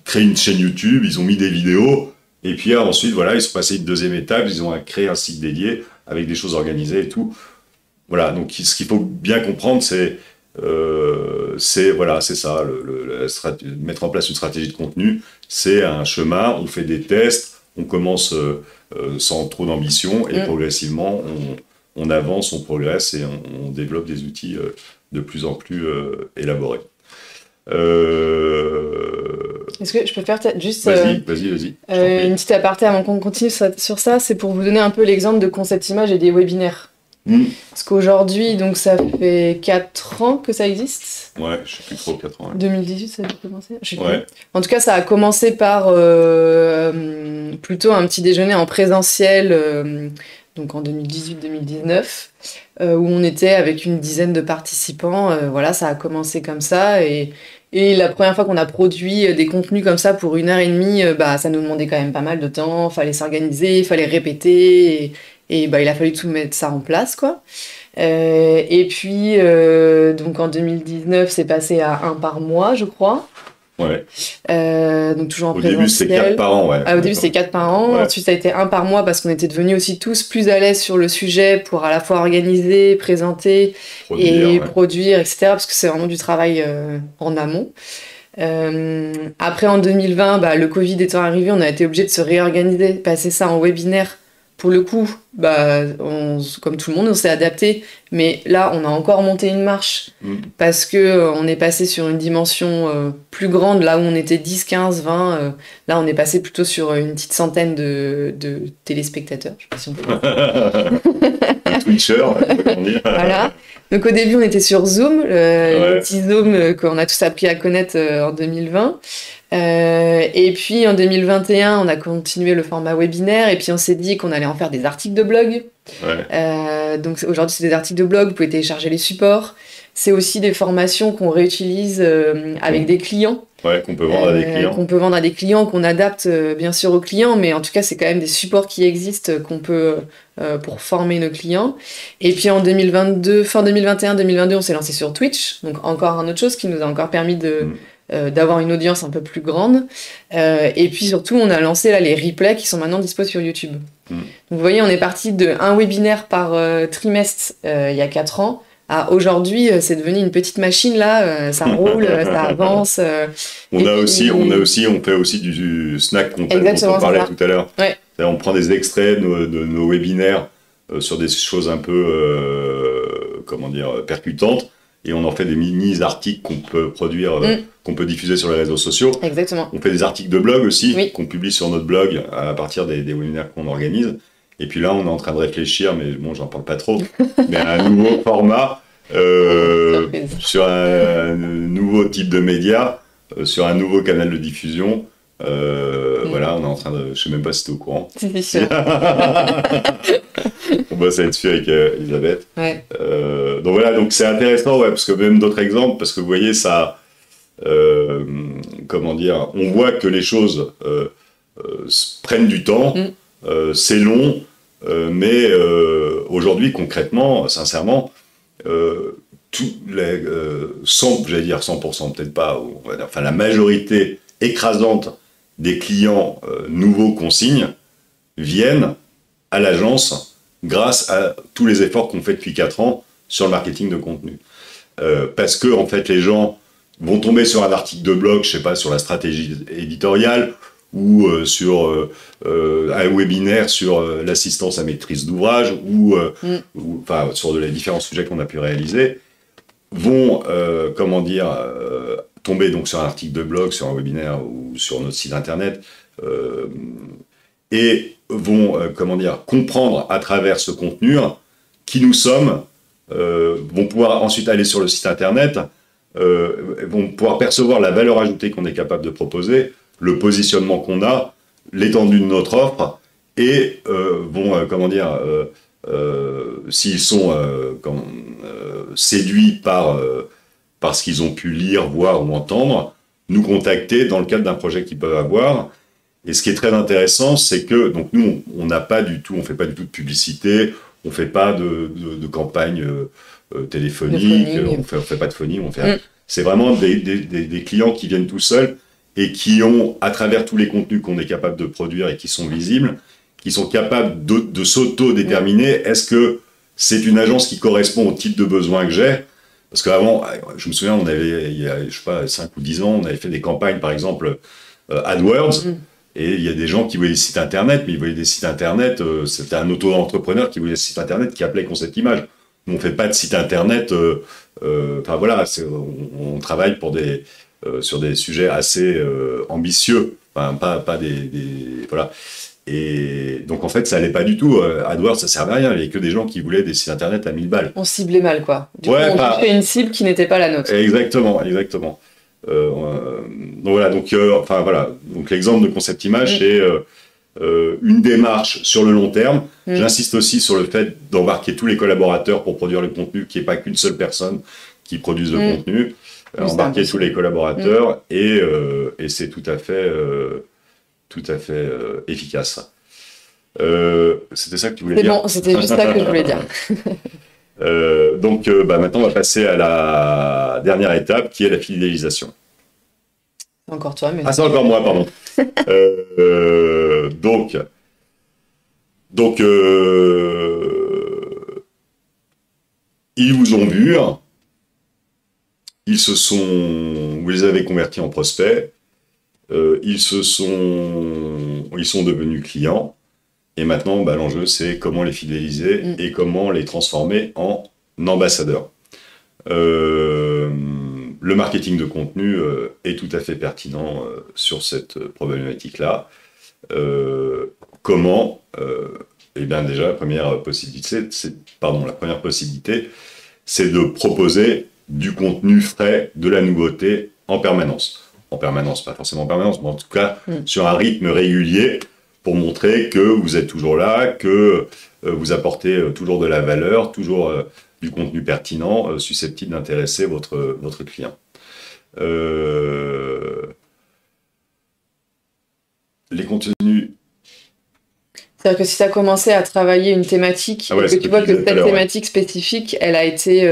créé une chaîne YouTube, ils ont mis des vidéos, et puis ensuite, ils sont passés une deuxième étape, ils ont créé un site dédié avec des choses organisées et tout. Donc ce qu'il faut bien comprendre, c'est ça, mettre en place une stratégie de contenu, c'est un chemin, on fait des tests, on commence sans trop d'ambition, et progressivement, on avance, on progresse, et on développe des outils de plus en plus élaborés. Est-ce que je peux faire juste vas-y. une petite aparté avant qu'on continue sur ça, c'est pour vous donner un peu l'exemple de concept image et des webinaires. Parce qu'aujourd'hui, donc ça fait 4 ans que ça existe. Ouais, je sais plus trop, 4 ans. Ouais. 2018, ça a commencé. Je sais plus. En tout cas, ça a commencé par plutôt un petit déjeuner en présentiel, donc en 2018-2019, où on était avec une dizaine de participants. Ça a commencé comme ça. Et la première fois qu'on a produit des contenus comme ça pour 1h30, ça nous demandait quand même pas mal de temps. Fallait s'organiser, fallait répéter. Et il a fallu tout mettre ça en place, quoi. Et puis, donc en 2019, c'est passé à 1 par mois, je crois. Ouais. Donc toujours en présentiel. Au début, c'était 4 par an, ouais. Au début, c'était 4 par an. Ouais. Ensuite, ça a été 1 par mois parce qu'on était devenus aussi tous plus à l'aise sur le sujet pour à la fois organiser, présenter produire, etc. Parce que c'est vraiment du travail en amont. Après, en 2020, le Covid étant arrivé, on a été obligé de se réorganiser, passer ça en webinaire. Pour le coup, comme tout le monde, on s'est adapté. Mais là, on a encore monté une marche parce qu'on est passé sur une dimension plus grande. Là où on était 10, 15, 20, là, on est passé plutôt sur une petite centaine de téléspectateurs. Je sais pas si on peut dire. Twitcher, on dit. Voilà. Donc au début, on était sur Zoom, le petit Zoom qu'on a tous appris à connaître en 2020. Et puis en 2021, on a continué le format webinaire et puis on s'est dit qu'on allait en faire des articles de blog. Donc aujourd'hui, c'est des articles de blog, vous pouvez télécharger les supports. C'est aussi des formations qu'on réutilise avec des clients. Qu'on peut vendre à des clients. Qu'on peut vendre à des clients, qu'on adapte bien sûr aux clients, mais en tout cas, c'est quand même des supports qui existent qu'on peut pour former nos clients. Et puis en 2022, fin 2021-2022, on s'est lancé sur Twitch, donc encore une autre chose qui nous a encore permis d'avoir une audience un peu plus grande. Et puis surtout, on a lancé là, les replays qui sont maintenant dispo sur YouTube. Donc vous voyez, on est parti d'un webinaire par trimestre il y a 4 ans. Aujourd'hui, c'est devenu une petite machine là, ça roule, ça avance. On fait aussi du snack content dont on parlait tout à l'heure. On prend des extraits de nos webinaires sur des choses un peu, percutantes, et on en fait des mini-articles qu'on peut produire, qu'on peut diffuser sur les réseaux sociaux. Exactement. On fait des articles de blog aussi, qu'on publie sur notre blog à partir des webinaires qu'on organise. Et puis là, on est en train de réfléchir, mais bon, j'en parle pas trop, mais à un nouveau format, sur un nouveau type de média, sur un nouveau canal de diffusion. Voilà, on est en train de... Je sais même pas si t'es au courant. C'est sûr. On bosse là-dessus avec Elisabeth. Donc voilà, donc c'est intéressant, parce que même d'autres exemples, parce que vous voyez, ça... on voit que les choses prennent du temps, c'est long, mais aujourd'hui, concrètement, sincèrement, j'allais dire 100%, peut-être pas, la majorité écrasante des clients nouveaux qu'on signe viennent à l'agence grâce à tous les efforts qu'on fait depuis 4 ans sur le marketing de contenu. Parce que, en fait, les gens vont tomber sur un article de blog, je sais pas, sur la stratégie éditoriale, ou sur un webinaire sur l'assistance à maîtrise d'ouvrage, ou sur les différents sujets qu'on a pu réaliser, vont tomber donc sur un article de blog, sur un webinaire ou sur notre site internet, et vont comprendre à travers ce contenu qui nous sommes, vont pouvoir ensuite aller sur le site internet, vont pouvoir percevoir la valeur ajoutée qu'on est capable de proposer, le positionnement qu'on a, l'étendue de notre offre, et s'ils sont séduits par ce qu'ils ont pu lire, voir ou entendre, nous contacter dans le cadre d'un projet qu'ils peuvent avoir. Et ce qui est très intéressant, c'est que donc nous, on fait pas du tout de publicité, on fait pas de campagne téléphonique, on fait pas de phonie, c'est vraiment des clients qui viennent tout seuls et qui ont, à travers tous les contenus qu'on est capable de produire et qui sont visibles, qui sont capables de s'auto-déterminer, est-ce que c'est une agence qui correspond au type de besoin que j'ai? Parce qu'avant, je me souviens, il y a, 5 ou 10 ans, on avait fait des campagnes, par exemple, AdWords, et il y a des gens qui voyaient des sites internet, mais ils voyaient des sites internet, c'était un auto-entrepreneur qui voyait des sites internet qui appelait Concept Image. Nous, on fait pas de site internet, on travaille sur des sujets assez ambitieux, pas des voilà. Et donc, en fait, ça allait pas du tout. AdWords, ça servait à rien. Il n'y avait que des gens qui voulaient des sites internet à 1000 balles. On ciblait mal, quoi. Du coup, on touchait une cible qui n'était pas la nôtre. Exactement. Donc voilà. Donc l'exemple de Concept Image, c'est une démarche sur le long terme. J'insiste aussi sur le fait d'embarquer tous les collaborateurs pour produire le contenu, qu'il n'y ait pas qu'une seule personne qui produise le contenu. Embarquer tous les collaborateurs et c'est tout à fait efficace. C'était ça que tu voulais dire? C'est bon, c'était juste ça que je voulais dire. Donc maintenant, on va passer à la dernière étape, qui est la fidélisation. C'est encore toi, mais... Ah, c'est encore moi, pardon. Donc ils vous ont vu, vous les avez convertis en prospects, ils sont devenus clients, et maintenant l'enjeu c'est comment les fidéliser et comment les transformer en ambassadeurs. Le marketing de contenu est tout à fait pertinent sur cette problématique-là. Comment Eh bien, déjà, la première possibilité, c'est de proposer du contenu frais, de la nouveauté en permanence. En permanence, pas forcément en permanence, mais en tout cas, sur un rythme régulier, pour montrer que vous êtes toujours là, que vous apportez toujours de la valeur, toujours du contenu pertinent, susceptible d'intéresser votre client. Les contenus... C'est-à-dire que si tu as commencé à travailler une thématique, et que tu vois que cette thématique spécifique, elle a été...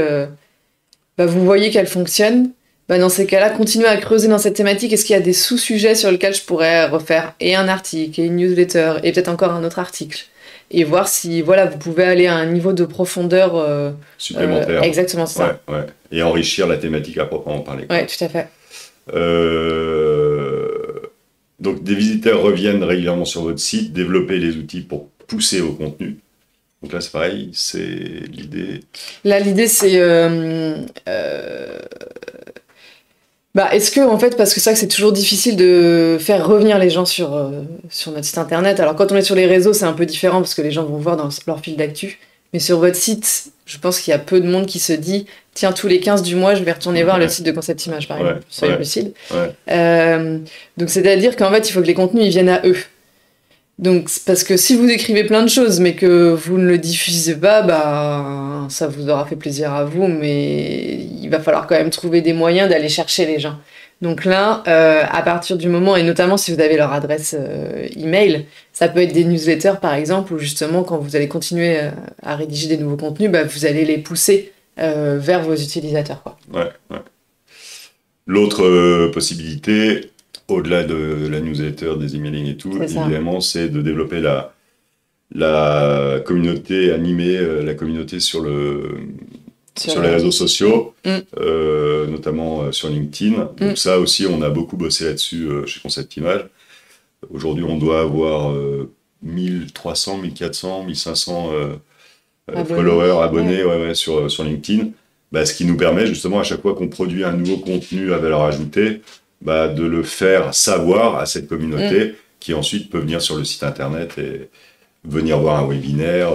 vous voyez qu'elle fonctionne, dans ces cas-là, continuez à creuser dans cette thématique. Est-ce qu'il y a des sous-sujets sur lesquels je pourrais refaire et un article, et une newsletter, et peut-être encore un autre article, et voir si vous pouvez aller à un niveau de profondeur supplémentaire. Exactement, c'est ça. Ouais. Et enrichir la thématique à proprement parler. Oui, tout à fait. Donc, des visiteurs reviennent régulièrement sur votre site, développer les outils pour pousser vos contenus. Donc là, c'est pareil, c'est l'idée. Là, l'idée, c'est... est-ce que, en fait, parce que c'est vrai que c'est toujours difficile de faire revenir les gens sur notre site internet. Alors, quand on est sur les réseaux, c'est un peu différent parce que les gens vont voir dans leur fil d'actu. Mais sur votre site, je pense qu'il y a peu de monde qui se dit « Tiens, tous les 15 du mois, je vais retourner voir le site de Concept Image, par exemple. » Soyez lucide. Donc, c'est-à-dire qu'en fait, il faut que les contenus ils viennent à eux. Donc, parce que si vous écrivez plein de choses, mais que vous ne le diffusez pas, ça vous aura fait plaisir à vous, mais il va falloir quand même trouver des moyens d'aller chercher les gens. Donc là, à partir du moment, et notamment si vous avez leur adresse email, ça peut être des newsletters par exemple, où justement quand vous allez continuer à rédiger des nouveaux contenus, vous allez les pousser vers vos utilisateurs, quoi. Ouais. L'autre possibilité, au-delà de la newsletter, des emailing et tout, évidemment, c'est de développer la communauté, animer la communauté sur les réseaux sociaux, notamment sur LinkedIn. Donc ça aussi, on a beaucoup bossé là-dessus chez Concept Image. Aujourd'hui, on doit avoir 1300, 1400, 1500 followers, abonnés sur LinkedIn. Ce qui nous permet justement, à chaque fois qu'on produit un nouveau contenu à valeur ajoutée, de le faire savoir à cette communauté qui ensuite peut venir sur le site internet et venir voir un webinaire,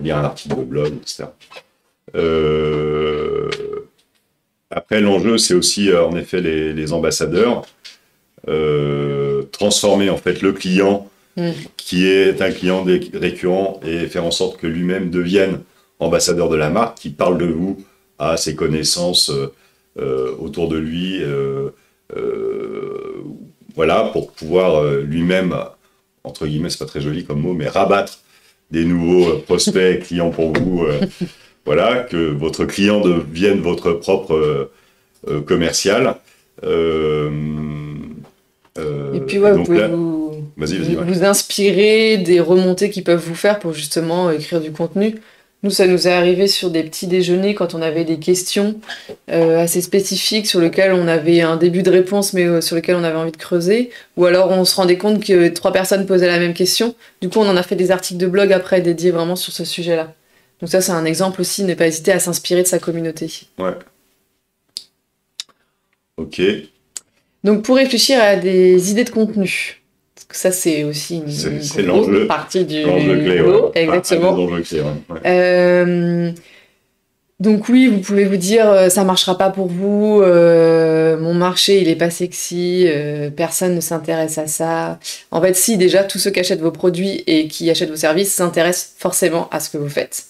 lire un article de blog, etc. Après, l'enjeu, c'est aussi en effet les ambassadeurs, transformer en fait le client qui est un client récurrent et faire en sorte que lui-même devienne ambassadeur de la marque, qui parle de vous à ses connaissances autour de lui, pour pouvoir lui-même, entre guillemets, c'est pas très joli comme mot, mais rabattre des nouveaux prospects, clients pour vous, que votre client devienne votre propre commercial. Et puis vous pouvez vous inspirer des remontées qu'ils peuvent vous faire pour justement écrire du contenu. Nous, ça nous est arrivé sur des petits déjeuners quand on avait des questions assez spécifiques sur lesquelles on avait un début de réponse, mais sur lesquelles on avait envie de creuser. Ou alors, on se rendait compte que 3 personnes posaient la même question. Du coup, on en a fait des articles de blog après dédiés vraiment sur ce sujet-là. Donc ça, c'est un exemple aussi, ne pas hésiter à s'inspirer de sa communauté. Ouais. Ok. Donc, pour réfléchir à des idées de contenu, parce que ça, c'est aussi une grosse partie du boulot. Exactement. L'enjeu clé, Donc oui, vous pouvez vous dire, ça marchera pas pour vous, mon marché, il est pas sexy, personne ne s'intéresse à ça. En fait, si, déjà, tous ceux qui achètent vos produits et qui achètent vos services s'intéressent forcément à ce que vous faites.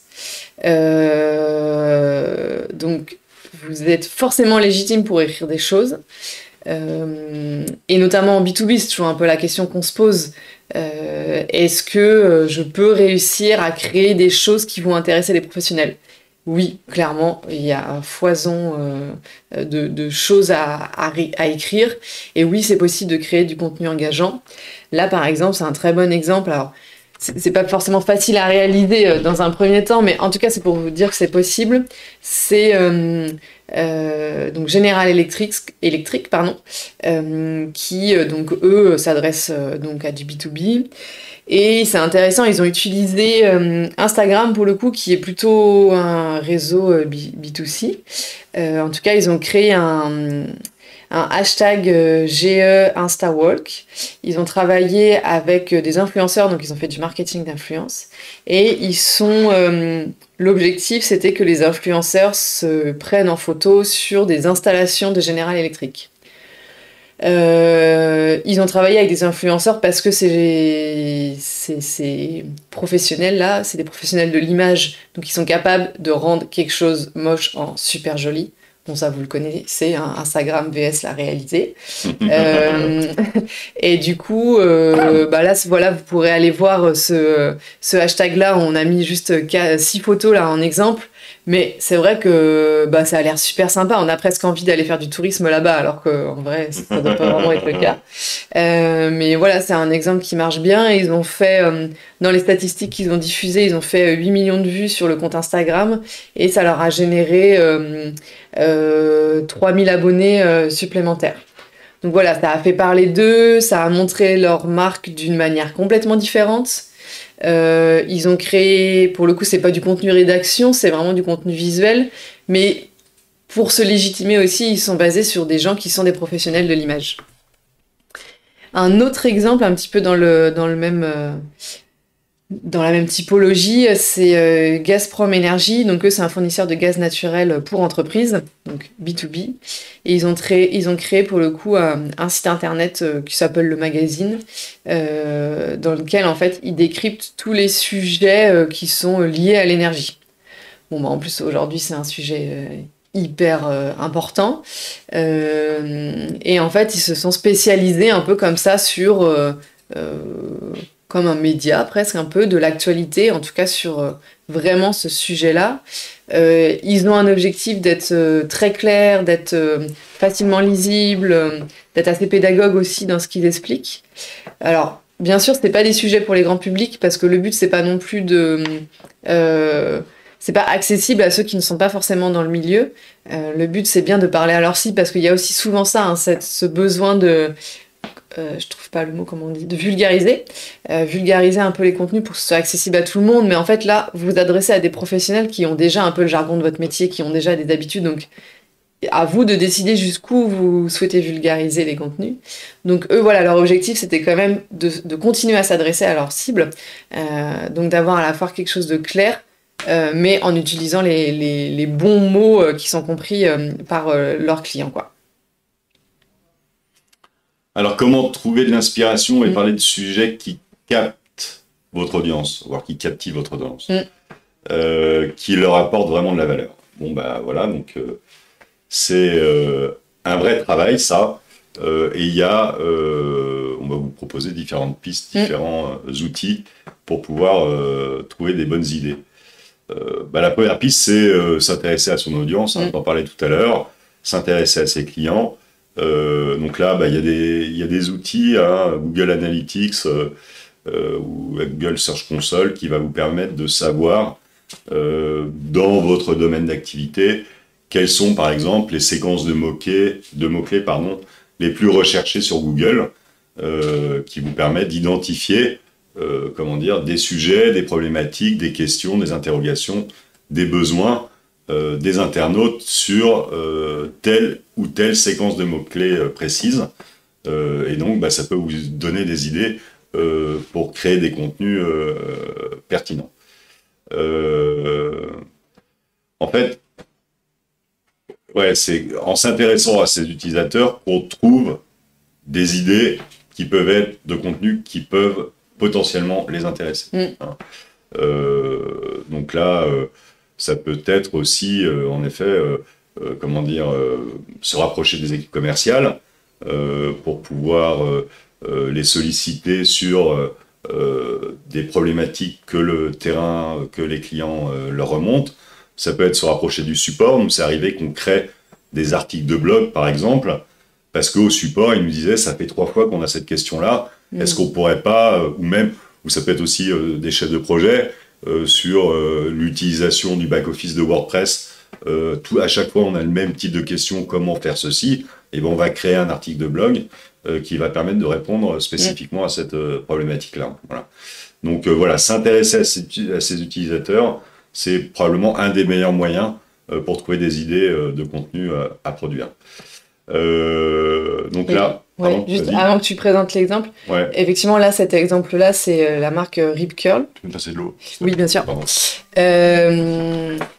Donc, vous êtes forcément légitime pour écrire des choses. Et notamment en B2B, c'est toujours un peu la question qu'on se pose. Est-ce que je peux réussir à créer des choses qui vont intéresser les professionnels ? Oui, clairement, il y a un foison de choses à écrire. Et oui, c'est possible de créer du contenu engageant. Là, par exemple, c'est un très bon exemple. Alors, c'est pas forcément facile à réaliser dans un premier temps, mais en tout cas, c'est pour vous dire que c'est possible. C'est donc General Electric, qui donc eux s'adressent donc à du B2B. Et c'est intéressant, ils ont utilisé Instagram pour le coup, qui est plutôt un réseau B2C. En tout cas, ils ont créé un un hashtag GE InstaWalk. Ils ont travaillé avec des influenceurs, donc ils ont fait du marketing d'influence. Et l'objectif, c'était que les influenceurs se prennent en photo sur des installations de General Electric. Ils ont travaillé avec des influenceurs parce que ces professionnels-là, c'est des professionnels de l'image, donc ils sont capables de rendre quelque chose moche en super joli. Bon, ça, vous le connaissez, hein, Instagram vs la réalité. Et du coup, là, voilà, vous pourrez aller voir ce hashtag-là. On a mis juste 6 photos là en exemple. Mais c'est vrai que ça a l'air super sympa. On a presque envie d'aller faire du tourisme là-bas, alors qu'en vrai, ça ne doit pas vraiment être le cas. Mais voilà, c'est un exemple qui marche bien. Et ils ont fait, dans les statistiques qu'ils ont diffusées, ils ont fait 8 millions de vues sur le compte Instagram. Et ça leur a généré 3000 abonnés supplémentaires. Donc voilà, ça a fait parler d'eux, ça a montré leur marque d'une manière complètement différente. Ils ont créé, pour le coup, c'est pas du contenu rédaction, c'est vraiment du contenu visuel, mais pour se légitimer aussi, ils sont basés sur des gens qui sont des professionnels de l'image. Un autre exemple, un petit peu dans la même typologie, c'est Gazprom Energy. Donc eux, c'est un fournisseur de gaz naturel pour entreprises, donc B2B. Et ils ont créé pour le coup un site internet qui s'appelle Le Magazine, dans lequel en fait ils décryptent tous les sujets qui sont liés à l'énergie. Bon, en plus aujourd'hui c'est un sujet hyper important. Et en fait ils se sont spécialisés un peu comme ça sur comme un média presque un peu de l'actualité, en tout cas sur vraiment ce sujet-là. Ils ont un objectif d'être très clair, d'être facilement lisible, d'être assez pédagogue aussi dans ce qu'ils expliquent. Alors, bien sûr, c'est pas des sujets pour les grands publics parce que le but c'est pas non plus c'est pas accessible à ceux qui ne sont pas forcément dans le milieu. Le but c'est bien de parler à leur cible parce qu'il y a aussi souvent ça, hein, ce besoin de je trouve pas le mot, comment on dit, de vulgariser un peu les contenus pour que ce soit accessible à tout le monde, mais en fait là, vous vous adressez à des professionnels qui ont déjà un peu le jargon de votre métier, qui ont déjà des habitudes, donc à vous de décider jusqu'où vous souhaitez vulgariser les contenus. Donc eux, voilà, leur objectif, c'était quand même de continuer à s'adresser à leur cible, donc d'avoir à la fois quelque chose de clair, mais en utilisant les bons mots qui sont compris par leurs clients, quoi. Alors, comment trouver de l'inspiration et parler de sujets qui captent votre audience, voire qui captivent votre audience, qui leur apportent vraiment de la valeur. Bon, voilà, donc c'est un vrai travail, ça. Et il y a, on va vous proposer différentes pistes, différents outils pour pouvoir trouver des bonnes idées. La première piste, c'est s'intéresser à son audience, on en parlait tout à l'heure, s'intéresser à ses clients. Donc là, il y a des outils, hein, Google Analytics ou Google Search Console qui va vous permettre de savoir dans votre domaine d'activité quelles sont par exemple les séquences de mots-clés les plus recherchées sur Google qui vous permettent d'identifier des sujets, des problématiques, des questions, des interrogations, des besoins des internautes sur telle ou telle séquence de mots-clés précise. Et donc, ça peut vous donner des idées pour créer des contenus pertinents. En fait, c'est en s'intéressant à ces utilisateurs qu'on trouve des idées qui peuvent être de contenus qui peuvent potentiellement les intéresser. Donc là, ça peut être aussi, en effet, se rapprocher des équipes commerciales pour pouvoir les solliciter sur des problématiques que le terrain, que les clients leur remontent. Ça peut être se rapprocher du support. Nous, c'est arrivé qu'on crée des articles de blog, par exemple, parce qu'au support, ils nous disaient, ça fait 3 fois qu'on a cette question-là. Est-ce qu'on pourrait pas, ou ça peut être aussi des chefs de projet, sur l'utilisation du back-office de WordPress. À chaque fois, on a le même type de question, comment faire ceci, et on va créer un article de blog qui va permettre de répondre spécifiquement à cette problématique-là. Voilà. Donc voilà, s'intéresser à ces utilisateurs, c'est probablement un des meilleurs moyens pour trouver des idées de contenu à produire. Donc Et- là, Ouais, pardon, juste vas-y. avant que tu présentes l'exemple, Ouais, effectivement, là, cet exemple-là, c'est la marque Rip Curl. tu peux me passer de l'eau. s'il te Oui, plaît. bien sûr. Pardon.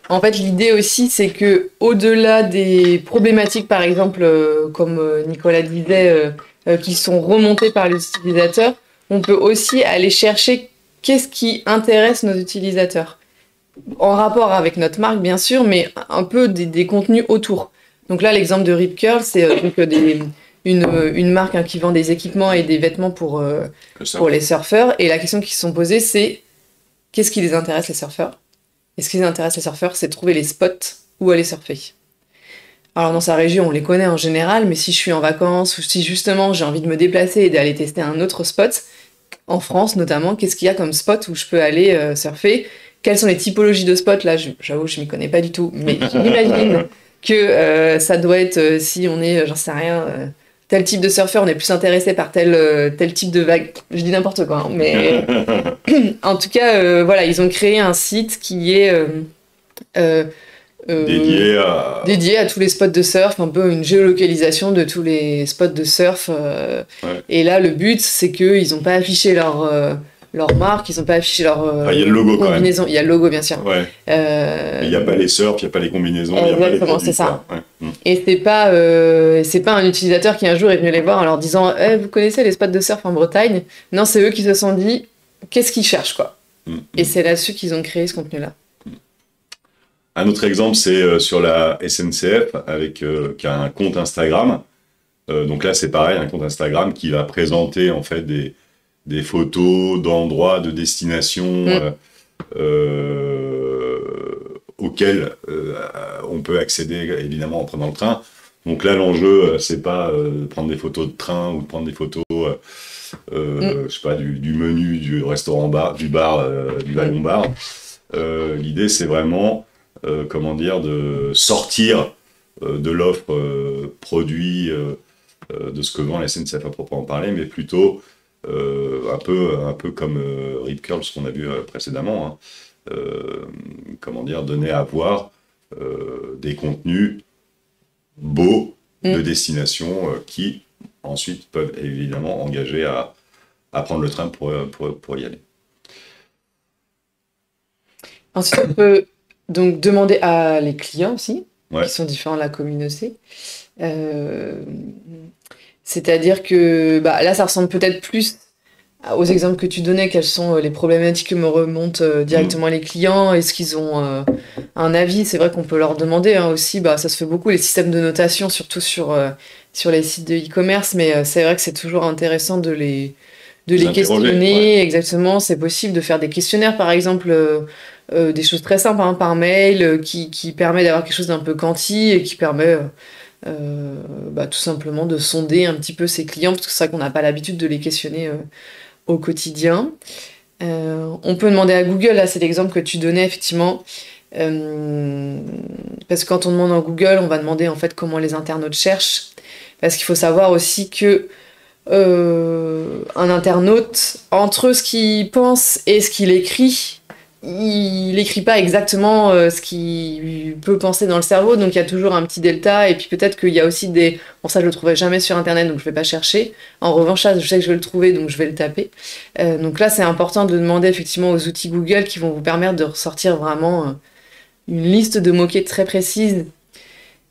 En fait, l'idée aussi, c'est que au-delà des problématiques, par exemple, comme Nicolas disait, qui sont remontées par les utilisateurs, on peut aussi aller chercher qu'est-ce qui intéresse nos utilisateurs. En rapport avec notre marque, bien sûr, mais un peu des contenus autour. Donc là, l'exemple de Rip Curl, c'est une marque hein, qui vend des équipements et des vêtements pour les surfeurs. Et la question qui se sont posées, c'est qu'est-ce qui les intéresse, les surfeurs? Et ce qui les intéresse, les surfeurs, c'est de trouver les spots où aller surfer. Alors dans sa région, on les connaît en général, mais si je suis en vacances ou si justement j'ai envie de me déplacer et d'aller tester un autre spot, en France notamment, qu'est-ce qu'il y a comme spot où je peux aller surfer? Quelles sont les typologies de spots? Là, j'avoue, je m'y connais pas du tout, mais j'imagine que ça doit être, si on est, j'en sais rien, tel type de surfeur, on est plus intéressé par tel type de vague. Je dis n'importe quoi, hein, mais en tout cas, voilà, ils ont créé un site qui est euh, Dédié à... dédié à tous les spots de surf, un peu une géolocalisation de tous les spots de surf. Ouais. Et là, le but, c'est qu'ils n'ont pas affiché leur marque, ils n'ont pas affiché leur Ah, il y a le logo quand même. combinaison. Il y a le logo, bien sûr. Ouais. Il n'y a pas les surfs, il n'y a pas les combinaisons, il n'y a pas les Exactement, produits. c'est ça. Quoi. Ouais. Et c'est pas un utilisateur qui un jour est venu les voir en leur disant vous connaissez les spots de surf en Bretagne? Non, c'est eux qui se sont dit qu'est-ce qu'ils cherchent, quoi. Et c'est là-dessus qu'ils ont créé ce contenu-là. Un autre exemple, c'est sur la SNCF, qui a un compte Instagram. Donc là, c'est pareil, un compte Instagram qui va présenter en fait des photos d'endroits, de destinations auxquels on peut accéder évidemment en prenant le train. Donc là, l'enjeu, c'est pas de prendre des photos de train ou de prendre des photos, je sais pas, du menu, du restaurant bar, du wagon bar. L'idée, c'est vraiment, comment dire, de sortir de l'offre produit de ce que vend la SNCF à proprement parler, mais plutôt un peu comme Rip Curl, ce qu'on a vu précédemment, hein. Comment dire, donner à voir des contenus beaux de destination qui ensuite peuvent évidemment engager à prendre le train pour y aller. Ensuite, on peut donc demander à les clients aussi, Ouais. qui sont différents de la communauté. C'est-à-dire que là, ça ressemble peut-être plus aux exemples que tu donnais, quelles sont les problématiques que me remontent directement les clients, est-ce qu'ils ont un avis? C'est vrai qu'on peut leur demander hein, aussi, ça se fait beaucoup, les systèmes de notation, surtout sur les sites de e-commerce, mais c'est vrai que c'est toujours intéressant de les questionner, ouais. Exactement, c'est possible de faire des questionnaires, par exemple, des choses très simples, hein, par mail, qui permet d'avoir quelque chose d'un peu quanti et qui permet tout simplement de sonder un petit peu ses clients, parce que c'est vrai qu'on n'a pas l'habitude de les questionner au quotidien. On peut demander à Google, là c'est l'exemple que tu donnais effectivement, parce que quand on demande en Google, on va demander en fait comment les internautes cherchent, parce qu'il faut savoir aussi que un internaute, entre ce qu'il pense et ce qu'il écrit, il n'écrit pas exactement ce qu'il peut penser dans le cerveau, donc il y a toujours un petit delta, et puis peut-être qu'il y a aussi des... Bon, ça je le trouverai jamais sur internet, donc je vais pas chercher. En revanche, ça, je sais que je vais le trouver, donc je vais le taper. Donc là, c'est important de demander effectivement aux outils Google qui vont vous permettre de ressortir vraiment une liste de mots-clés très précise.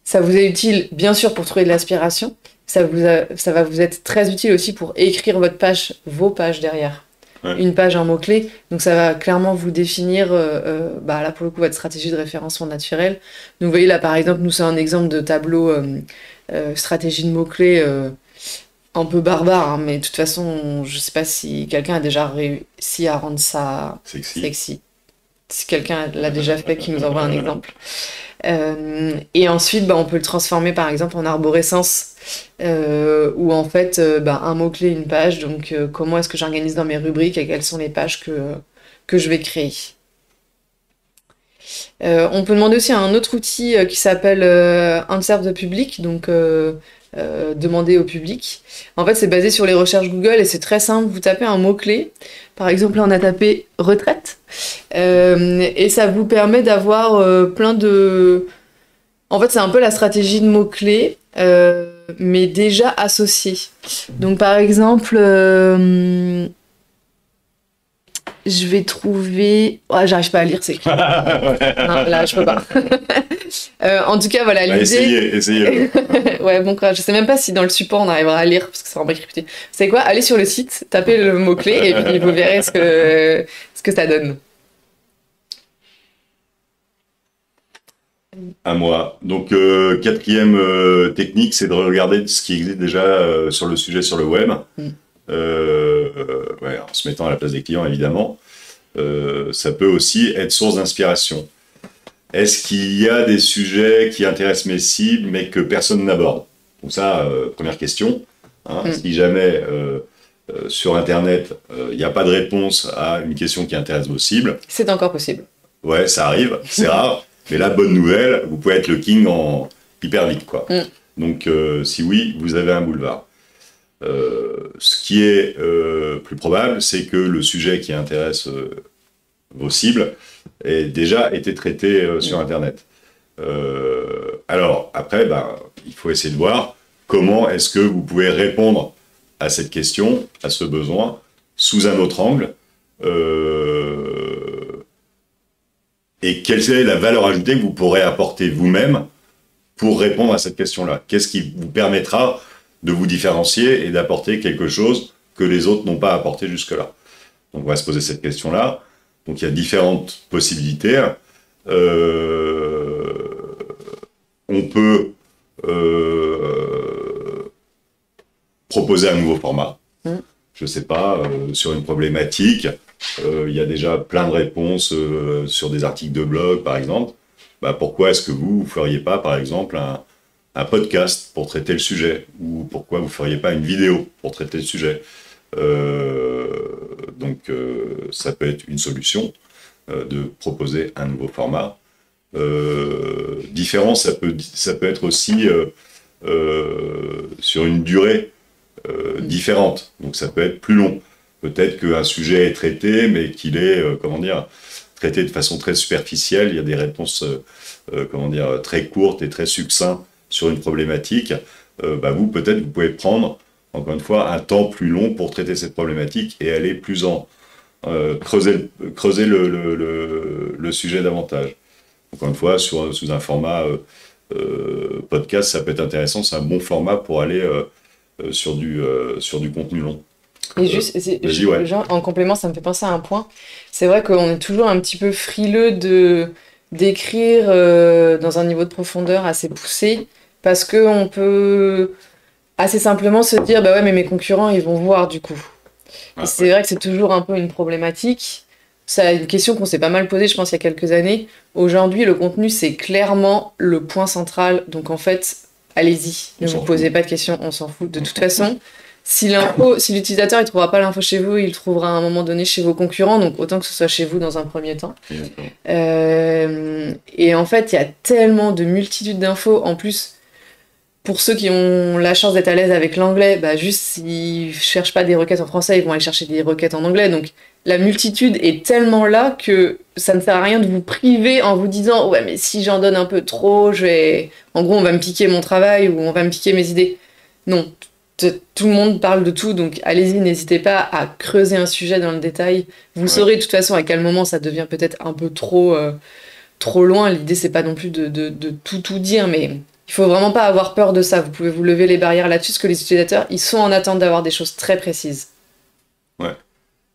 Ça vous est utile, bien sûr, pour trouver de l'aspiration. Ça va vous être très utile aussi pour écrire vos pages derrière. Ouais. Une page, un mot-clé. Donc ça va clairement vous définir, là pour le coup, votre stratégie de référencement naturel. Donc vous voyez là, par exemple, nous c'est un exemple de tableau stratégie de mots-clés un peu barbare, hein, mais de toute façon, je sais pas si quelqu'un a déjà réussi à rendre ça sexy. Si quelqu'un l'a déjà fait, qu'il nous envoie un exemple. Et ensuite, on peut le transformer par exemple en arborescence, où en fait, un mot-clé, une page, donc comment est-ce que j'organise dans mes rubriques et quelles sont les pages que je vais créer. On peut demander aussi à un autre outil qui s'appelle Answer the Public, donc demander au public. En fait, c'est basé sur les recherches Google et c'est très simple. Vous tapez un mot-clé. Par exemple, là, on a tapé retraite. Et ça vous permet d'avoir plein de... En fait, c'est un peu la stratégie de mots-clés. mais déjà associés. Donc par exemple, je vais trouver... Oh, j'arrive pas à lire, c'est écrit. Non, là, je peux pas. En tout cas, voilà, l'idée... Essayez. Ouais, bon courage. Je sais même pas si dans le support on arrivera à lire, parce que c'est vraiment crypté. C'est quoi? Allez sur le site, tapez le mot-clé, et puis vous verrez ce que ça donne. À moi. Donc, quatrième technique, c'est de regarder ce qui existe déjà sur le sujet sur le web. Ouais, en se mettant à la place des clients, évidemment. Ça peut aussi être source d'inspiration. Est-ce qu'il y a des sujets qui intéressent mes cibles, mais que personne n'aborde? Donc ça, première question. Si jamais sur Internet, il n'y a pas de réponse à une question qui intéresse vos cibles. C'est encore possible. Ouais, ça arrive, c'est rare. Mais la bonne nouvelle, vous pouvez être le king en hyper vite, quoi. Donc, si oui, vous avez un boulevard. Ce qui est plus probable, c'est que le sujet qui intéresse vos cibles ait déjà été traité sur Internet. Alors, après, il faut essayer de voir comment est-ce que vous pouvez répondre à cette question, à ce besoin, sous un autre angle. Et quelle est la valeur ajoutée que vous pourrez apporter vous-même pour répondre à cette question-là? Qu'est-ce qui vous permettra de vous différencier et d'apporter quelque chose que les autres n'ont pas apporté jusque-là? Donc on va se poser cette question-là. Donc il y a différentes possibilités. On peut proposer un nouveau format. Je ne sais pas, sur une problématique, il y a déjà plein de réponses sur des articles de blog, par exemple. Pourquoi est-ce que vous ne feriez pas, par exemple, un podcast pour traiter le sujet? Ou pourquoi vous ne feriez pas une vidéo pour traiter le sujet? Donc, ça peut être une solution de proposer un nouveau format. Différent, ça peut être aussi sur une durée différente. Donc, ça peut être plus long. Peut-être qu'un sujet est traité, mais qu'il est, traité de façon très superficielle. Il y a des réponses, très courtes et très succinctes sur une problématique. Vous, peut-être, vous pouvez prendre, encore une fois, un temps plus long pour traiter cette problématique et aller plus creuser le sujet davantage. Encore une fois, sous un format podcast, ça peut être intéressant. C'est un bon format pour aller sur du contenu long. Et juste, genre, en complément, ça me fait penser à un point. C'est vrai qu'on est toujours un petit peu frileux d'écrire dans un niveau de profondeur assez poussé, parce qu'on peut assez simplement se dire, ouais, mais mes concurrents, ils vont voir du coup. C'est vrai que c'est toujours un peu une problématique. C'est une question qu'on s'est pas mal posée, je pense, il y a quelques années. Aujourd'hui, le contenu, c'est clairement le point central. Donc en fait, allez-y, ne vous posez pas de questions, on s'en fout. De toute façon, si l'utilisateur ne trouvera pas l'info chez vous, il le trouvera à un moment donné chez vos concurrents, donc autant que ce soit chez vous dans un premier temps. Et en fait, il y a tellement de multitudes d'infos. En plus, pour ceux qui ont la chance d'être à l'aise avec l'anglais, juste s'ils ne cherchent pas des requêtes en français, ils vont aller chercher des requêtes en anglais. Donc la multitude est tellement là que ça ne sert à rien de vous priver en vous disant « Ouais, mais si j'en donne un peu trop, en gros, on va me piquer mon travail ou on va me piquer mes idées. » Non. Tout le monde parle de tout, donc allez-y, n'hésitez pas à creuser un sujet dans le détail. Vous saurez de toute façon à quel moment ça devient peut-être un peu trop loin. L'idée, c'est pas non plus de tout dire, mais il faut vraiment pas avoir peur de ça. Vous pouvez vous lever les barrières là-dessus, parce que les utilisateurs, ils sont en attente d'avoir des choses très précises. Ouais.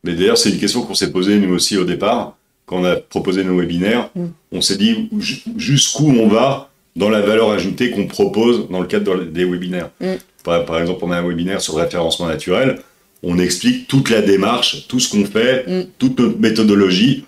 Mais d'ailleurs, c'est une question qu'on s'est posée nous aussi au départ. Quand on a proposé nos webinaires, on s'est dit jusqu'où on va dans la valeur ajoutée qu'on propose dans le cadre des webinaires. Par exemple, on a un webinaire sur le référencement naturel, on explique toute la démarche, tout ce qu'on fait, toute notre méthodologie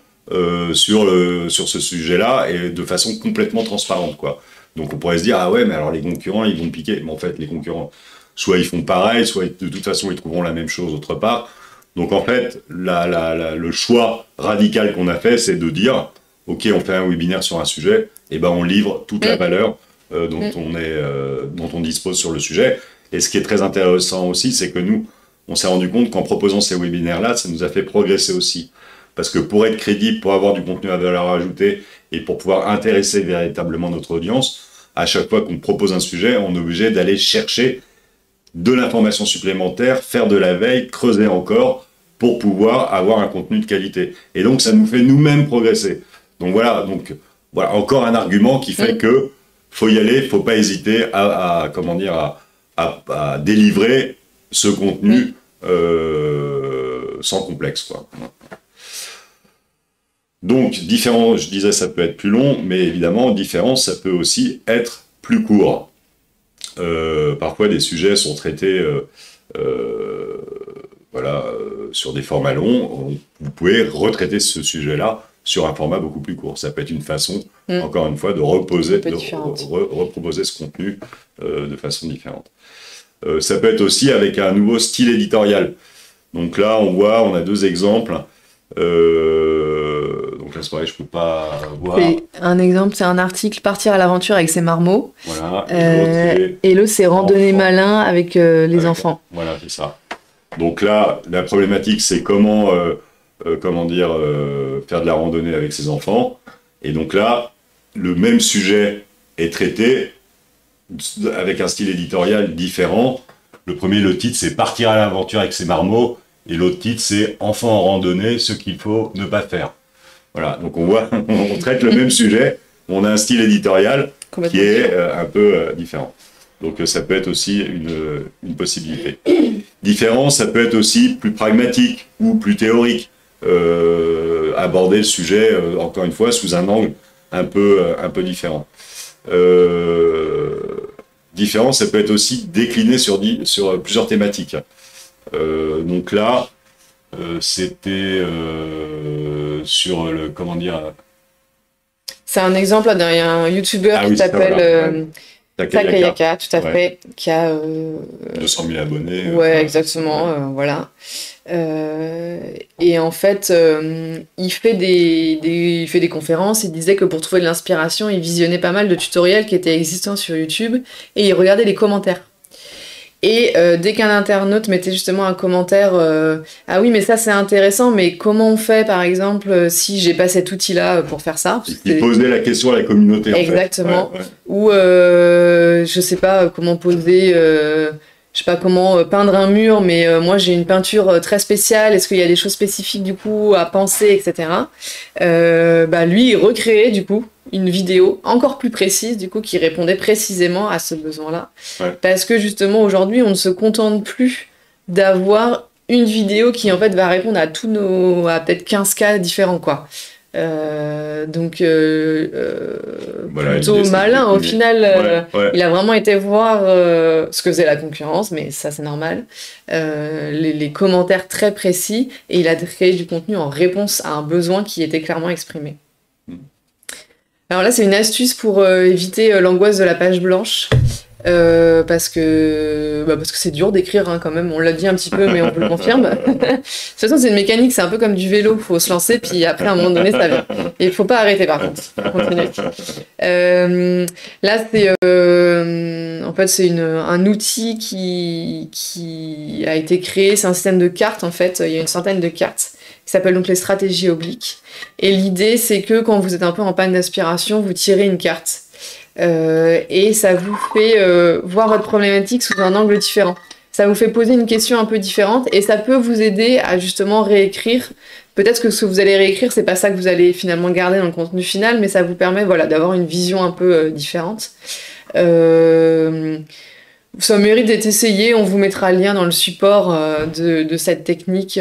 sur ce sujet-là, et de façon complètement transparente, quoi. Donc on pourrait se dire, ah ouais, mais alors les concurrents, ils vont piquer. Mais en fait, les concurrents, soit ils font pareil, soit de toute façon, ils trouveront la même chose autre part. Donc en fait, le choix radical qu'on a fait, c'est de dire, ok, on fait un webinaire sur un sujet, et on livre toute la valeur dont on dispose sur le sujet. Et ce qui est très intéressant aussi, c'est que nous, on s'est rendu compte qu'en proposant ces webinaires-là, ça nous a fait progresser aussi. Parce que pour être crédible, pour avoir du contenu à valeur ajoutée et pour pouvoir intéresser véritablement notre audience, à chaque fois qu'on propose un sujet, on est obligé d'aller chercher de l'information supplémentaire, faire de la veille, creuser encore pour pouvoir avoir un contenu de qualité. Et donc, ça nous fait nous-mêmes progresser. Donc voilà, encore un argument qui fait que faut y aller, faut pas hésiter à délivrer ce contenu sans complexe, quoi. Donc, différent, je disais, ça peut être plus long, mais évidemment, différent, ça peut aussi être plus court. Parfois, des sujets sont traités sur des formats longs. Vous pouvez retraiter ce sujet-là sur un format beaucoup plus court. Ça peut être une façon, encore une fois, de reproposer ce contenu de façon différente. Ça peut être aussi avec un nouveau style éditorial. Donc là, on a 2 exemples. Donc là, c'est pareil, je peux pas voir. Un exemple, c'est un article Partir à l'aventure avec ses marmots. Voilà. Et l'autre, c'est Randonnée malin avec les enfants. Voilà, c'est ça. Donc là, la problématique, c'est comment faire de la randonnée avec ses enfants. Et donc là, le même sujet est traité avec un style éditorial différent. Le titre, c'est Partir à l'aventure avec ses marmots. Et l'autre titre, c'est Enfants en randonnée, ce qu'il faut ne pas faire. Voilà, donc on voit, on traite le même sujet, on a un style éditorial qui est un peu différent. Donc ça peut être aussi une possibilité. Différent, ça peut être aussi plus pragmatique ou plus théorique. Aborder le sujet, encore une fois, sous un angle un peu différent. Différent, ça peut être aussi décliné sur plusieurs thématiques. Donc là, c'était sur le, comment dire... C'est un exemple, là, il y a un youtubeur qui s'appelle Takayaka, tout à fait, qui a 200 000 abonnés. Ouais, exactement, voilà. Et en fait, il fait des conférences. Il disait que pour trouver de l'inspiration, il visionnait pas mal de tutoriels qui étaient existants sur YouTube et il regardait les commentaires. Et dès qu'un internaute mettait justement un commentaire ah oui, mais ça c'est intéressant, mais comment on fait par exemple si j'ai pas cet outil-là pour faire ça? Il posait la question à la communauté. Exactement. En fait. Ouais. Ou je sais pas comment poser, je sais pas comment peindre un mur, mais moi j'ai une peinture très spéciale. Est-ce qu'il y a des choses spécifiques du coup à penser, etc. Lui il recréait du coup une vidéo encore plus précise, du coup, qui répondait précisément à ce besoin-là. Ouais. Parce que justement, aujourd'hui, on ne se contente plus d'avoir une vidéo qui, en fait, va répondre à à peut-être 15 cas différents, quoi. Plutôt malin, au final, il a vraiment été voir ce que faisait la concurrence, mais ça, c'est normal. Les commentaires très précis, et il a créé du contenu en réponse à un besoin qui était clairement exprimé. Alors là, c'est une astuce pour éviter l'angoisse de la page blanche, parce que c'est dur d'écrire quand même. On l'a dit un petit peu, mais on vous le confirme. De toute façon, c'est une mécanique, c'est un peu comme du vélo, faut se lancer, puis après, à un moment donné, ça vient. Et il faut pas arrêter, par contre. Continuer. Là, c'est un outil qui a été créé. C'est un système de cartes, en fait. Il y a une centaine de cartes qui s'appelle donc les stratégies obliques. Et l'idée, c'est que quand vous êtes un peu en panne d'inspiration, vous tirez une carte. Et ça vous fait voir votre problématique sous un angle différent. Ça vous fait poser une question un peu différente et ça peut vous aider à justement réécrire. Peut-être que ce que vous allez réécrire, c'est pas ça que vous allez finalement garder dans le contenu final, mais ça vous permet d'avoir une vision un peu différente. Ça mérite d'être essayé. On vous mettra le lien dans le support de cette technique.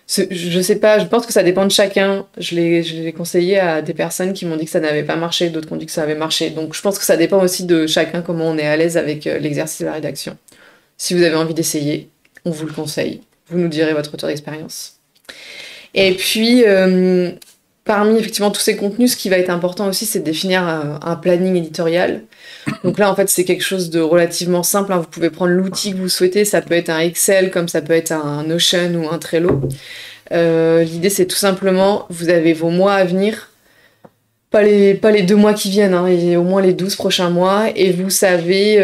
Je sais pas, je pense que ça dépend de chacun. Je l'ai conseillé à des personnes qui m'ont dit que ça n'avait pas marché, d'autres qui ont dit que ça avait marché. Donc je pense que ça dépend aussi de chacun, comment on est à l'aise avec l'exercice de la rédaction. Si vous avez envie d'essayer, on vous le conseille. Vous nous direz votre retour d'expérience. Et puis, parmi effectivement tous ces contenus, ce qui va être important aussi, c'est de définir un planning éditorial. Donc là, en fait, c'est quelque chose de relativement simple. Vous pouvez prendre l'outil que vous souhaitez. Ça peut être un Excel, comme ça peut être un Notion ou un Trello. L'idée, c'est tout simplement, vous avez vos mois à venir, pas les 2 mois qui viennent, et au moins les 12 prochains mois, et vous savez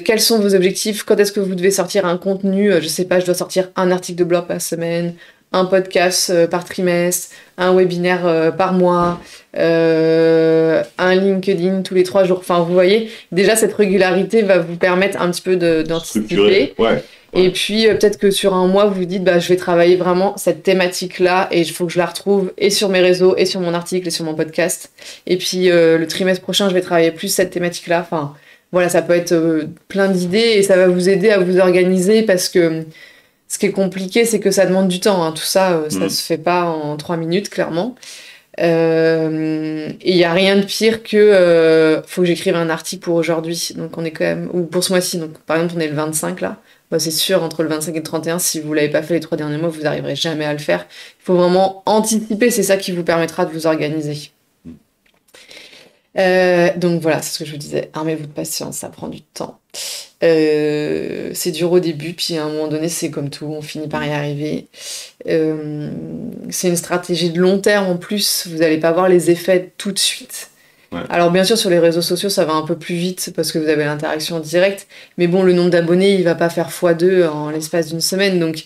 quels sont vos objectifs, quand est-ce que vous devez sortir un contenu. Je sais pas, je dois sortir un article de blog par semaine, un podcast par trimestre, un webinaire par mois, un LinkedIn tous les 3 jours. Enfin, vous voyez, déjà, cette régularité va vous permettre un petit peu d'anticiper. Ouais. Et puis, peut-être que sur un mois, vous vous dites, je vais travailler vraiment cette thématique-là et il faut que je la retrouve et sur mes réseaux, et sur mon article, et sur mon podcast. Et puis, le trimestre prochain, je vais travailler plus cette thématique-là. Enfin, voilà, ça peut être plein d'idées et ça va vous aider à vous organiser parce que ce qui est compliqué, c'est que ça demande du temps. Hein. Tout ça, ça se fait pas en 3 minutes, clairement. Et il n'y a rien de pire que faut que j'écrive un article pour aujourd'hui. Donc, on est quand même... Ou pour ce mois-ci. Donc, par exemple, on est le 25, là. C'est sûr, entre le 25 et le 31, si vous ne l'avez pas fait les 3 derniers mois, vous n'arriverez jamais à le faire. Il faut vraiment anticiper, c'est ça qui vous permettra de vous organiser. Donc voilà, c'est ce que je vous disais. Armez-vous de patience, ça prend du temps. C'est dur au début, puis à un moment donné, c'est comme tout, on finit par y arriver. C'est une stratégie de long terme en plus, vous n'allez pas voir les effets tout de suite. Ouais. Alors bien sûr sur les réseaux sociaux ça va un peu plus vite parce que vous avez l'interaction directe, mais bon le nombre d'abonnés il va pas faire x2 en l'espace d'une semaine, donc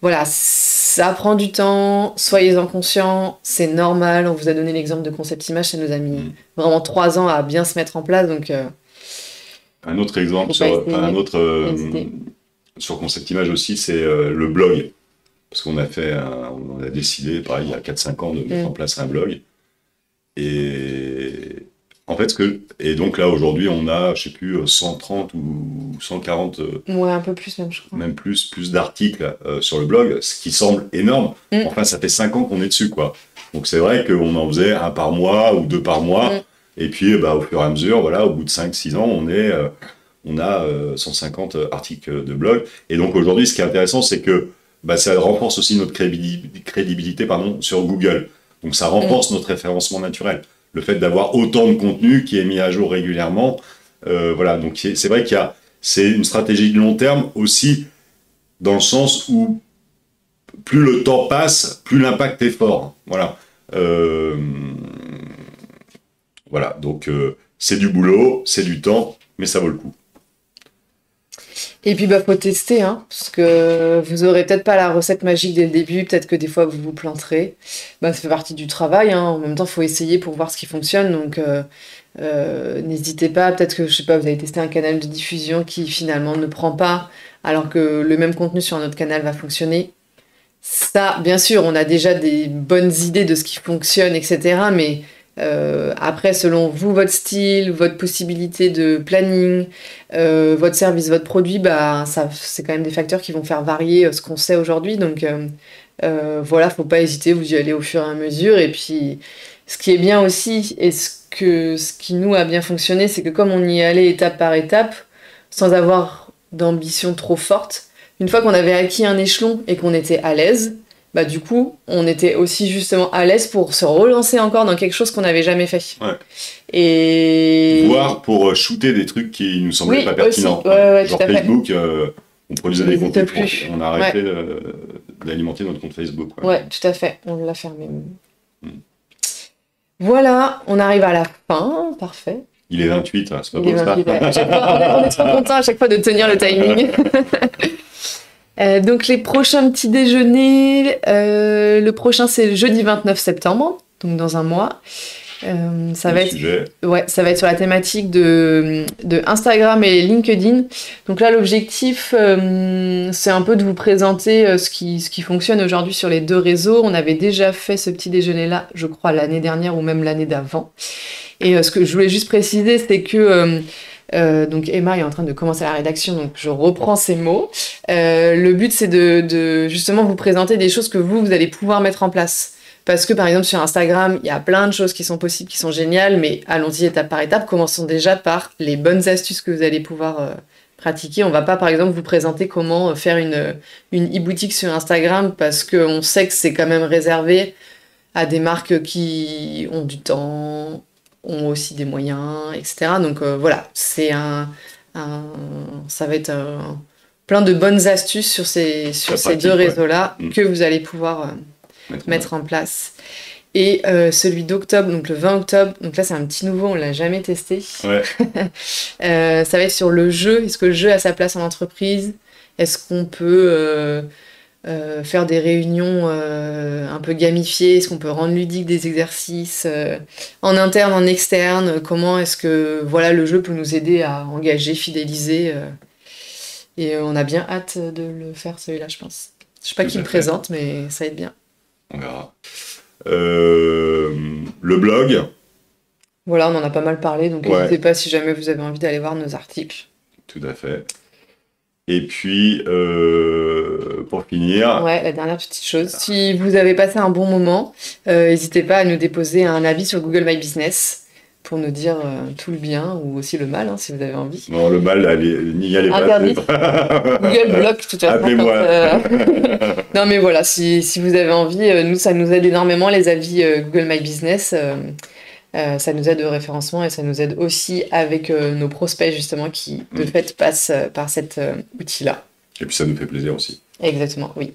voilà, ça prend du temps, soyez-en conscients, c'est normal, on vous a donné l'exemple de Concept Image, ça nous a mis vraiment 3 ans à bien se mettre en place, donc... Un autre exemple sur Concept Image aussi, c'est le blog, parce qu'on a décidé, pareil, il y a 4-5 ans de mettre en place un blog. Et en fait, donc là, aujourd'hui, on a, je sais plus, 130 ou 140... ouais, un peu plus même, je crois. Même plus d'articles sur le blog, ce qui semble énorme. Enfin, ça fait 5 ans qu'on est dessus, quoi. Donc c'est vrai qu'on en faisait 1 par mois ou 2 par mois. Et puis, au fur et à mesure, voilà, au bout de 5-6 ans, on a 150 articles de blog. Et donc aujourd'hui, ce qui est intéressant, c'est que ça renforce aussi notre crédibilité sur Google. Donc ça renforce notre référencement naturel. Le fait d'avoir autant de contenu qui est mis à jour régulièrement. Voilà, donc c'est vrai c'est une stratégie de long terme aussi, dans le sens où plus le temps passe, plus l'impact est fort. Voilà. Voilà, donc c'est du boulot, c'est du temps, mais ça vaut le coup. Et puis faut tester, hein, parce que vous aurez peut-être pas la recette magique dès le début, peut-être que des fois vous vous planterez. Ça fait partie du travail, hein. En même temps, il faut essayer pour voir ce qui fonctionne. Donc n'hésitez pas, peut-être que je sais pas, vous avez testé un canal de diffusion qui finalement ne prend pas, alors que le même contenu sur un autre canal va fonctionner. Ça, bien sûr, on a déjà des bonnes idées de ce qui fonctionne, etc. Mais après, selon vous, votre style, votre possibilité de planning, votre service, votre produit, c'est quand même des facteurs qui vont faire varier ce qu'on sait aujourd'hui. Donc voilà, faut pas hésiter, vous y allez au fur et à mesure. Et puis, ce qui est bien aussi, et ce qui nous a bien fonctionné, c'est que comme on y allait étape par étape, sans avoir d'ambition trop forte, une fois qu'on avait acquis un échelon et qu'on était à l'aise, du coup, on était aussi justement à l'aise pour se relancer encore dans quelque chose qu'on n'avait jamais fait. Ouais. Et... voire pour shooter des trucs qui nous semblaient pas pertinents. Genre Facebook, on produisait des contenus, on a arrêté Ouais. d'alimenter notre compte Facebook. Ouais, tout à fait, on l'a fermé. Voilà, on arrive à la fin, parfait. Il est 28, c'est pas beau ça. On est trop contents à chaque fois de tenir le timing. Donc les prochains petits déjeuners, le prochain c'est le jeudi 29 septembre, donc dans un mois. Ça va être sur la thématique de Instagram et LinkedIn. Donc là l'objectif c'est un peu de vous présenter ce qui fonctionne aujourd'hui sur les 2 réseaux. On avait déjà fait ce petit déjeuner là, je crois l'année dernière ou même l'année d'avant. Et ce que je voulais juste préciser, c'est que donc Emma est en train de commencer la rédaction, donc je reprends ces mots. Le but c'est de justement vous présenter des choses que vous allez pouvoir mettre en place. Parce que par exemple sur Instagram, il y a plein de choses qui sont possibles, qui sont géniales, mais allons-y étape par étape. Commençons déjà par les bonnes astuces que vous allez pouvoir pratiquer. On va pas par exemple vous présenter comment faire une e-boutique sur Instagram, parce qu'on sait que c'est quand même réservé à des marques qui ont du temps, ont aussi des moyens, etc. Donc voilà, c'est ça va être plein de bonnes astuces sur ces 2 réseaux-là que vous allez pouvoir mettre en place. Et celui d'octobre, donc le 20 octobre, donc là c'est un petit nouveau, on l'a jamais testé. Ouais. Ça va être sur le jeu. Est-ce que le jeu a sa place en entreprise ? Est-ce qu'on peut faire des réunions un peu gamifiées, est-ce qu'on peut rendre ludique des exercices en interne, en externe, comment est-ce que voilà, le jeu peut nous aider à engager, fidéliser. Et on a bien hâte de le faire celui-là, je pense. Je sais pas Tout qui à me fait. présente, mais ça va être bien. On verra. Le blog, Voilà, on en a pas mal parlé, donc ouais, n'hésitez pas si jamais vous avez envie d'aller voir nos articles. tout à fait. Et puis, pour finir, Ouais, la dernière petite chose. Si vous avez passé un bon moment, n'hésitez pas à nous déposer un avis sur Google My Business pour nous dire tout le bien ou aussi le mal, hein, si vous avez envie. non, le mal, n'y allez pas. Interdit. Google bloque de toute façon. Appelez-moi. Non mais voilà, si vous avez envie, nous ça nous aide énormément les avis Google My Business. Ça nous aide au référencement et ça nous aide aussi avec nos prospects justement qui de fait passent par cet outil-là. Et puis ça nous fait plaisir aussi. Exactement, oui.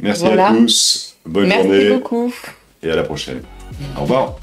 Merci Voilà. à tous. Bonne Merci journée beaucoup. et à la prochaine. Au revoir.